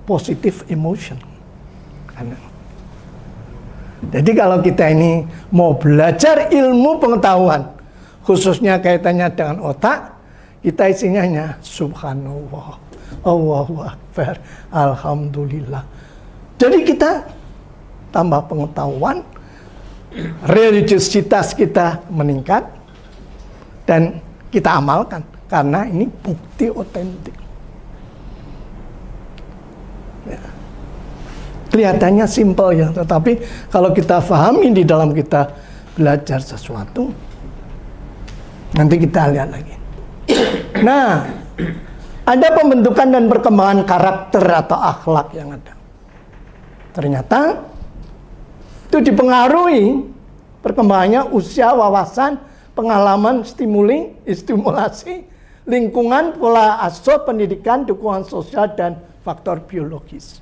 Positive emotion. Kanan. Jadi kalau kita ini mau belajar ilmu pengetahuan, khususnya kaitannya dengan otak, kita isinya hanya subhanallah, Allahu Akbar, alhamdulillah. Jadi kita tambah pengetahuan, religiositas kita meningkat, dan kita amalkan, karena ini bukti otentik. Ya. Kelihatannya simpel ya, tetapi kalau kita pahami di dalam kita belajar sesuatu, nanti kita lihat lagi. Nah, ada pembentukan dan perkembangan karakter atau akhlak yang ada. Ternyata itu dipengaruhi perkembangannya usia, wawasan, pengalaman, stimulasi, lingkungan, pola asuh, pendidikan, dukungan sosial, dan faktor biologis.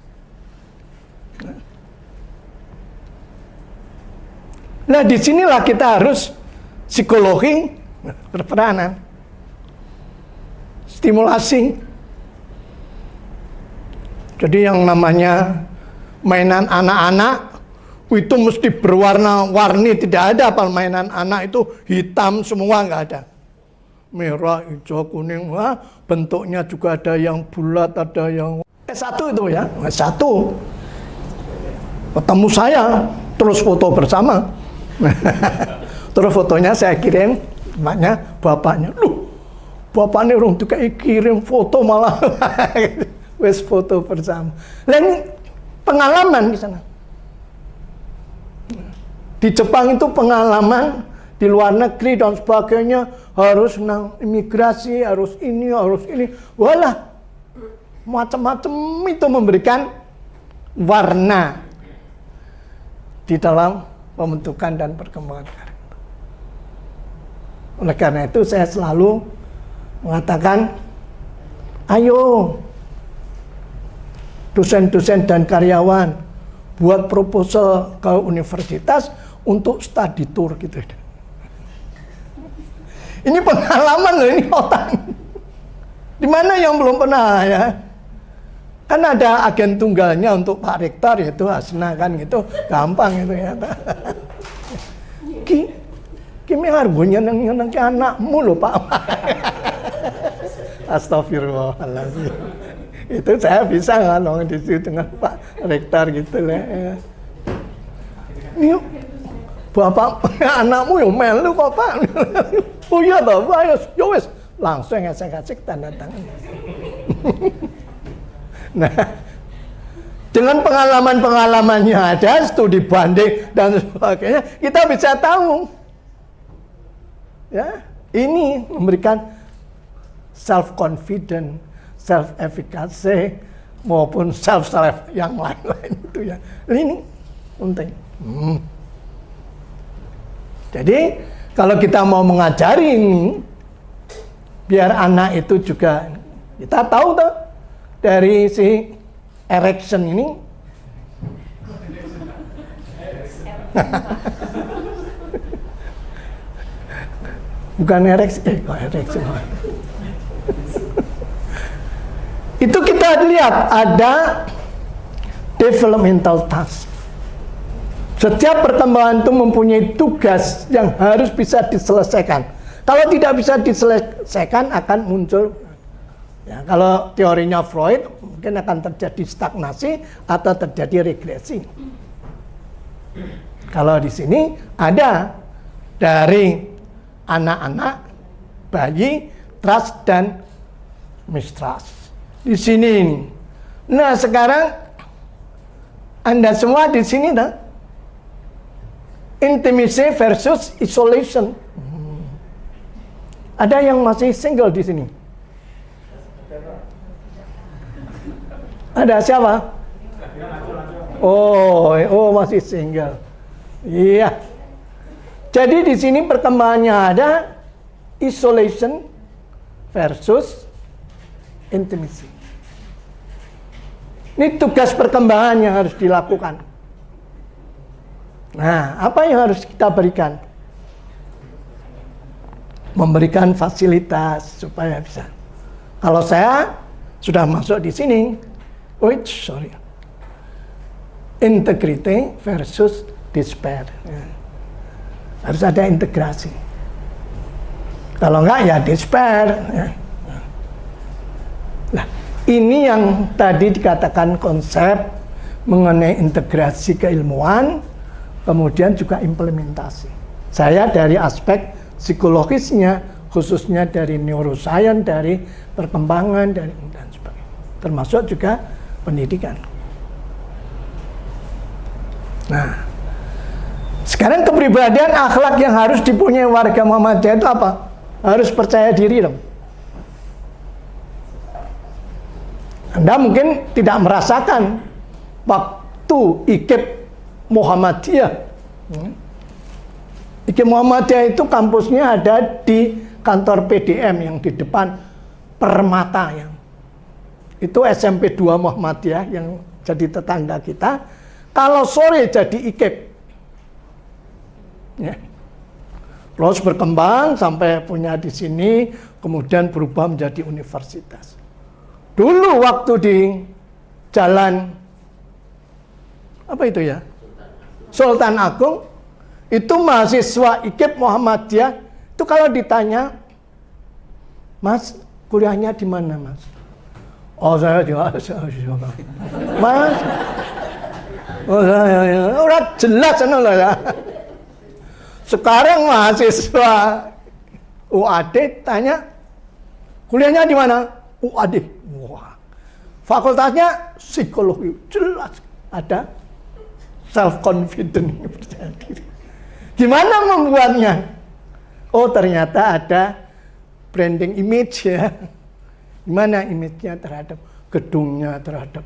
Nah, disinilah kita harus psikologi berperanan, stimulasi. Jadi yang namanya mainan anak-anak itu mesti berwarna-warni, tidak ada mainan anak itu hitam semua, nggak ada. Merah, hijau, kuning, wah, bentuknya juga ada yang bulat, ada yang S1 itu ya, S1. Ketemu saya, terus foto bersama. Terus fotonya saya kirim, maknya bapaknya, loh, bapaknya orang tuh kayak kirim foto malah, wes foto bersama. Lain pengalaman di sana. Di Jepang itu pengalaman, di luar negeri dan sebagainya, harus imigrasi, harus ini, walah, macam-macam itu memberikan warna di dalam pembentukan dan perkembangan karakter. Oleh karena itu saya selalu mengatakan, ayo dosen-dosen dan karyawan buat proposal ke universitas untuk study tour gitu. Ini pengalaman loh, ini otak. Di mana yang belum pernah ya? Kan ada agen tunggalnya untuk Pak Rektor, yaitu Hasna kan gitu, gampang gitu ya. Kimi hargonya nang ke anakmu loh Pak. Astagfirullahaladzim. Itu saya bisa ngomong di situ dengan Pak Rektor gitu lah. Ya. Ini bapak anakmu yang melu Bapak. Oh iya Bapak, ya wes langsung saya kasih tanda tangan. Nah, dengan pengalaman-pengalamannya ada, studi banding dan sebagainya, kita bisa tahu. Ya, ini memberikan self-confidence, self-efficacy, maupun self-self yang lain-lain itu ya. Ini penting. Jadi, kalau kita mau mengajari ini, biar anak itu juga, kita tahu tuh, dari si erection ini Bukan ereksi, kok ereksi. Itu kita lihat ada developmental task. Setiap perkembangan itu mempunyai tugas yang harus bisa diselesaikan. Kalau tidak bisa diselesaikan akan muncul, ya, kalau teorinya Freud mungkin akan terjadi stagnasi atau terjadi regresi. Kalau di sini ada dari anak-anak, bayi, trust dan mistrust. Di sini ini. Nah, sekarang Anda semua di sini dah. Intimacy versus isolation. Ada yang masih single di sini? Ada siapa? Oh masih single. Iya. Jadi di sini perkembangannya ada isolation versus intimacy. Ini tugas perkembangan yang harus dilakukan. Nah, apa yang harus kita berikan? Memberikan fasilitas supaya bisa. Kalau saya sudah masuk di sini, integrity versus despair. Ya. Harus ada integrasi. Kalau enggak ya despair. Ya. Nah, ini yang tadi dikatakan konsep mengenai integrasi keilmuan, kemudian juga implementasi. Saya dari aspek psikologisnya, khususnya dari neuroscience, dari perkembangan, dan sebagainya. Termasuk juga pendidikan. Nah, sekarang kepribadian akhlak yang harus dipunyai warga Muhammadiyah itu apa? Harus percaya diri dong. Anda mungkin tidak merasakan waktu IKIP Muhammadiyah. IKIP Muhammadiyah itu kampusnya ada di kantor PDM yang di depan Permata yang itu SMP 2 Muhammadiyah yang jadi tetangga kita. Kalau sore jadi IKIP. Ya. Terus berkembang sampai punya di sini, kemudian berubah menjadi universitas. Dulu waktu di jalan apa itu ya? Sultan Agung, itu mahasiswa IKIP Muhammadiyah, itu kalau ditanya, Mas, kuliahnya di mana, Mas? Oh, saya juga. Mas, oh, saya udah jelas loh ya. Sekarang mahasiswa UAD tanya, kuliahnya di mana? UAD. Wah. Fakultasnya psikologi. Jelas ada self confident. Gimana membuatnya? Oh, ternyata ada branding image ya. Gimana image-nya terhadap gedungnya, terhadap.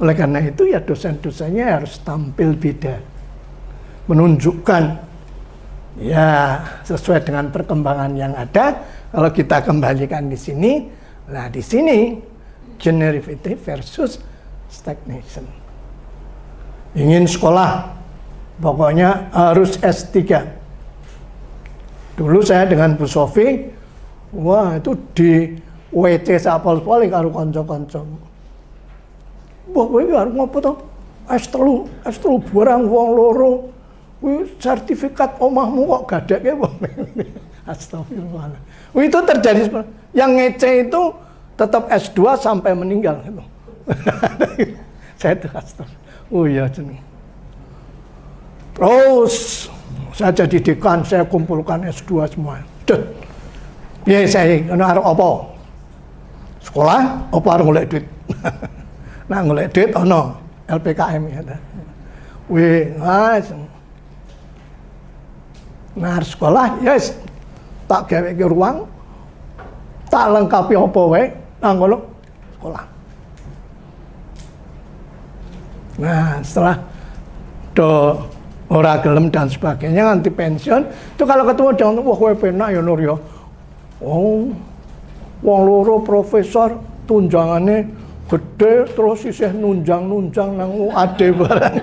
Oleh karena itu ya dosen-dosennya harus tampil beda. Menunjukkan ya sesuai dengan perkembangan yang ada. Kalau kita kembalikan di sini, nah di sini generosity versus stagnation. Ingin sekolah, pokoknya harus S3. Dulu saya dengan Bu Sofi, wah itu di WC sapol-pol karo kanca-kanca. Wah, kowe arep ngopo to? S3 barang wong loro. Kuwi sertifikat omahmu kok gadekke wong. Astagfirullah. Itu terjadi. Yang ngece itu tetap S2 sampai meninggal gitu. Saya itu astagfirullah. Oh iya jeneng. Terus saya jadi dekan, saya kumpulkan S2 semua. Piye saya ana arep apa? Sekolah apa arep golek duit? Nah, golek duit ono LPKM ya. Wih, nah sekolah yes tak gaweke ruang, tak lengkapi apa wae, nang ngono sekolah. Nah, setelah do ora gelem dan sebagainya nganti pensiun, itu kalau ketemu jangan wah kowe penak ya Nur ya. Oh, wong loro profesor tunjangane gede terus isih nunjang-nunjang nang UAD barang.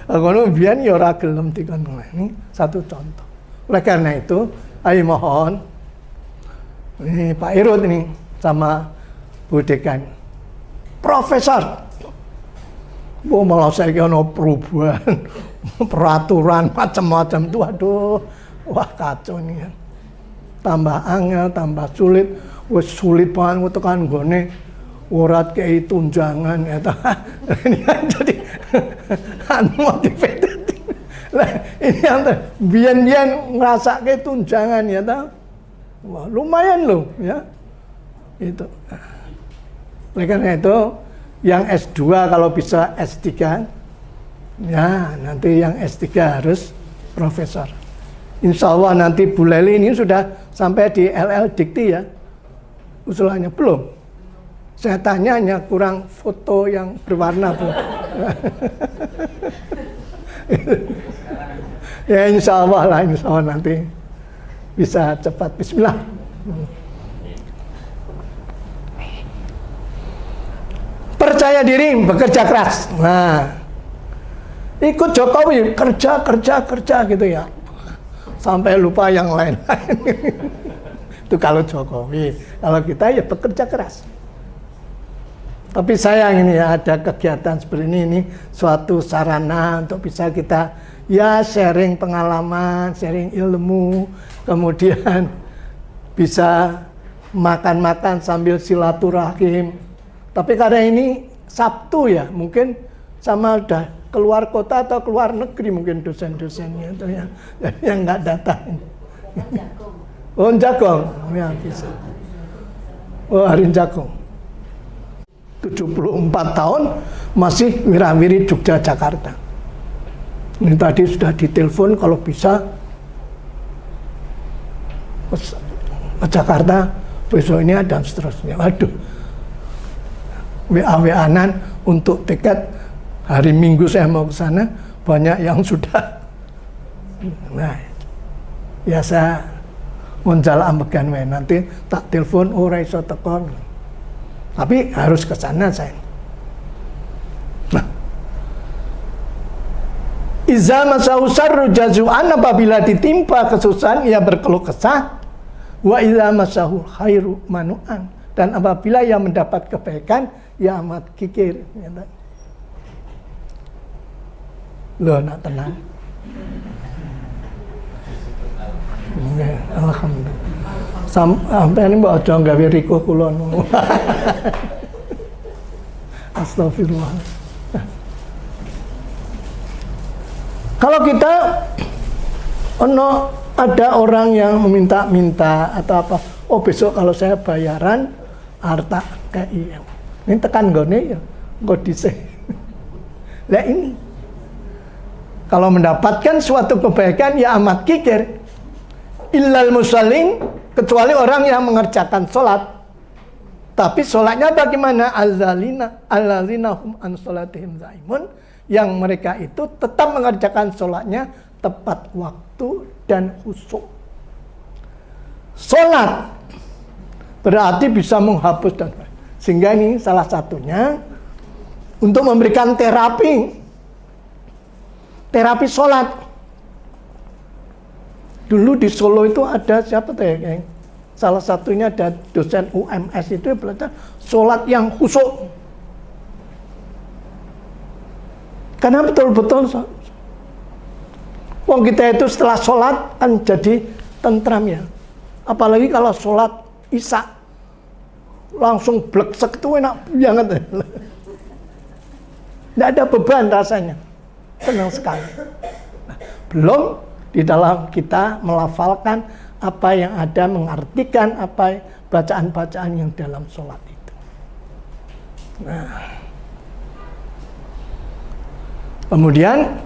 Ngono biyen ya ora gelem dikon ini satu contoh. Oleh karena itu, ayo mohon ini Pak Irut ini sama Bu Dekan. Profesor. Malah saya ono perubahan, peraturan macam-macam tuh, aduh, wah kacau nih. Tambah angel, tambah sulit, wes sulit banget tekan gone urat kayak tunjangan ya ini kan jadi unmotivated. Lah ini yang bian-bian ngerasa kayak tunjangan ya ta. Wah, lumayan loh ya. Itu. Oleh karena itu yang S2 kalau bisa S3, ya nanti yang S3 harus profesor. Insya Allah nanti Bu Leli ini sudah sampai di LL Dikti ya, usulannya belum. Saya tanya hanya kurang foto yang berwarna Bu. Ya insya Allah lah, insya Allah nanti bisa cepat. Bismillah. Percaya diri, bekerja keras. Nah, ikut Jokowi, kerja gitu ya. Sampai lupa yang lain-lain. Itu kalau Jokowi. Kalau kita ya bekerja keras. Tapi sayang ini ya, ada kegiatan seperti ini suatu sarana untuk bisa kita ya sharing pengalaman, sharing ilmu, kemudian bisa makan-makan sambil silaturahim. Tapi karena ini Sabtu ya, mungkin sama udah keluar kota atau keluar negeri mungkin dosen-dosennya itu yang nggak datang. Jagung. Oh Jagung, ya bisa. Oh Harin Jagung. 74 tahun masih wirawiri Jogja Jakarta. Ini tadi sudah ditelepon kalau bisa ke Jakarta besok ini dan seterusnya. Waduh. WA-WA-an untuk tiket hari Minggu saya mau ke sana, banyak yang sudah. Nah, ya saya ngonjal ambegan wae nanti tak telepon ora iso teko. Tapi harus ke sana saya. Nah. Iza masahu sarru jazu'an, apabila ditimpa kesusahan ia berkeluh kesah. Wa iza masahu khairu manu'an, dan apabila ia mendapat kebaikan ya amat kikir. Loh nak tenang. Alhamdulillah. Sampai ini mbak aja gawe riko kulon. Astagfirullah. Kalau kita ada orang yang meminta-minta atau apa, oh besok kalau saya bayaran harta KI. Ini tekan gone ya, kondisi. Lah ini, kalau mendapatkan suatu kebaikan ya amat kikir. Illal musallin, kecuali orang yang mengerjakan sholat. Tapi sholatnya bagaimana? Allazina hum an sholatihim zaimun, yang mereka itu tetap mengerjakan sholatnya tepat waktu dan khusyuk. Sholat berarti bisa menghapus dan sehingga ini salah satunya untuk memberikan terapi sholat. Dulu di Solo itu ada siapa tuh ya? Salah satunya ada dosen UMS itu belajar sholat yang khusyuk. Karena betul-betul wong kita itu setelah sholat kan jadi tentram ya. Apalagi kalau sholat Isya langsung bleksek itu enak banget. Tidak ada beban rasanya. Senang sekali. Belum di dalam kita melafalkan apa yang ada, mengartikan apa bacaan-bacaan yang dalam sholat itu. Nah. Kemudian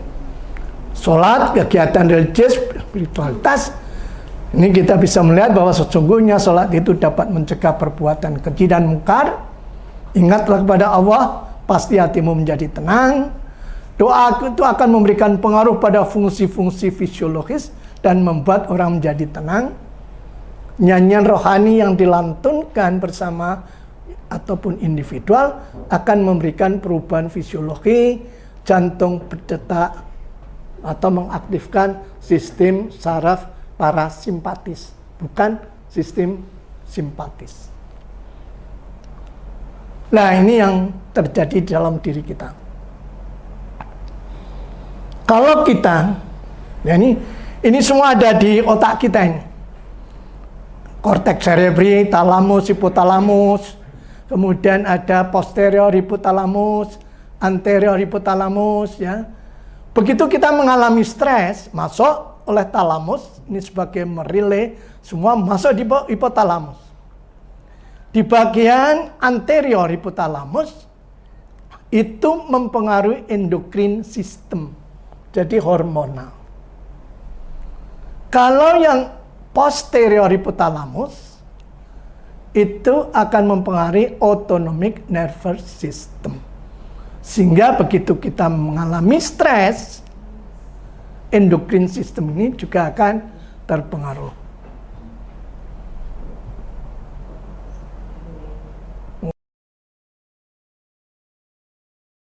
sholat, kegiatan religius, spiritualitas. Ini kita bisa melihat bahwa sesungguhnya sholat itu dapat mencegah perbuatan keji dan mungkar. Ingatlah kepada Allah, pasti hatimu menjadi tenang. Doa itu akan memberikan pengaruh pada fungsi-fungsi fisiologis dan membuat orang menjadi tenang. Nyanyian rohani yang dilantunkan bersama ataupun individual akan memberikan perubahan fisiologi, jantung berdetak atau mengaktifkan sistem saraf parasimpatis, bukan sistem simpatis. Nah, ini yang terjadi dalam diri kita. Kalau kita, ya ini semua ada di otak kita ini. Korteks cerebri, talamus, hipotalamus, kemudian ada posterior hipotalamus, anterior hipotalamus, ya. Begitu kita mengalami stres, masuk oleh talamus, ini sebagai merilai, semua masuk di hipotalamus. Di bagian anterior hipotalamus, itu mempengaruhi endokrin sistem, jadi hormonal. Kalau yang posterior hipotalamus, itu akan mempengaruhi autonomic nervous system. Sehingga begitu kita mengalami stres, endokrin sistem ini juga akan terpengaruh.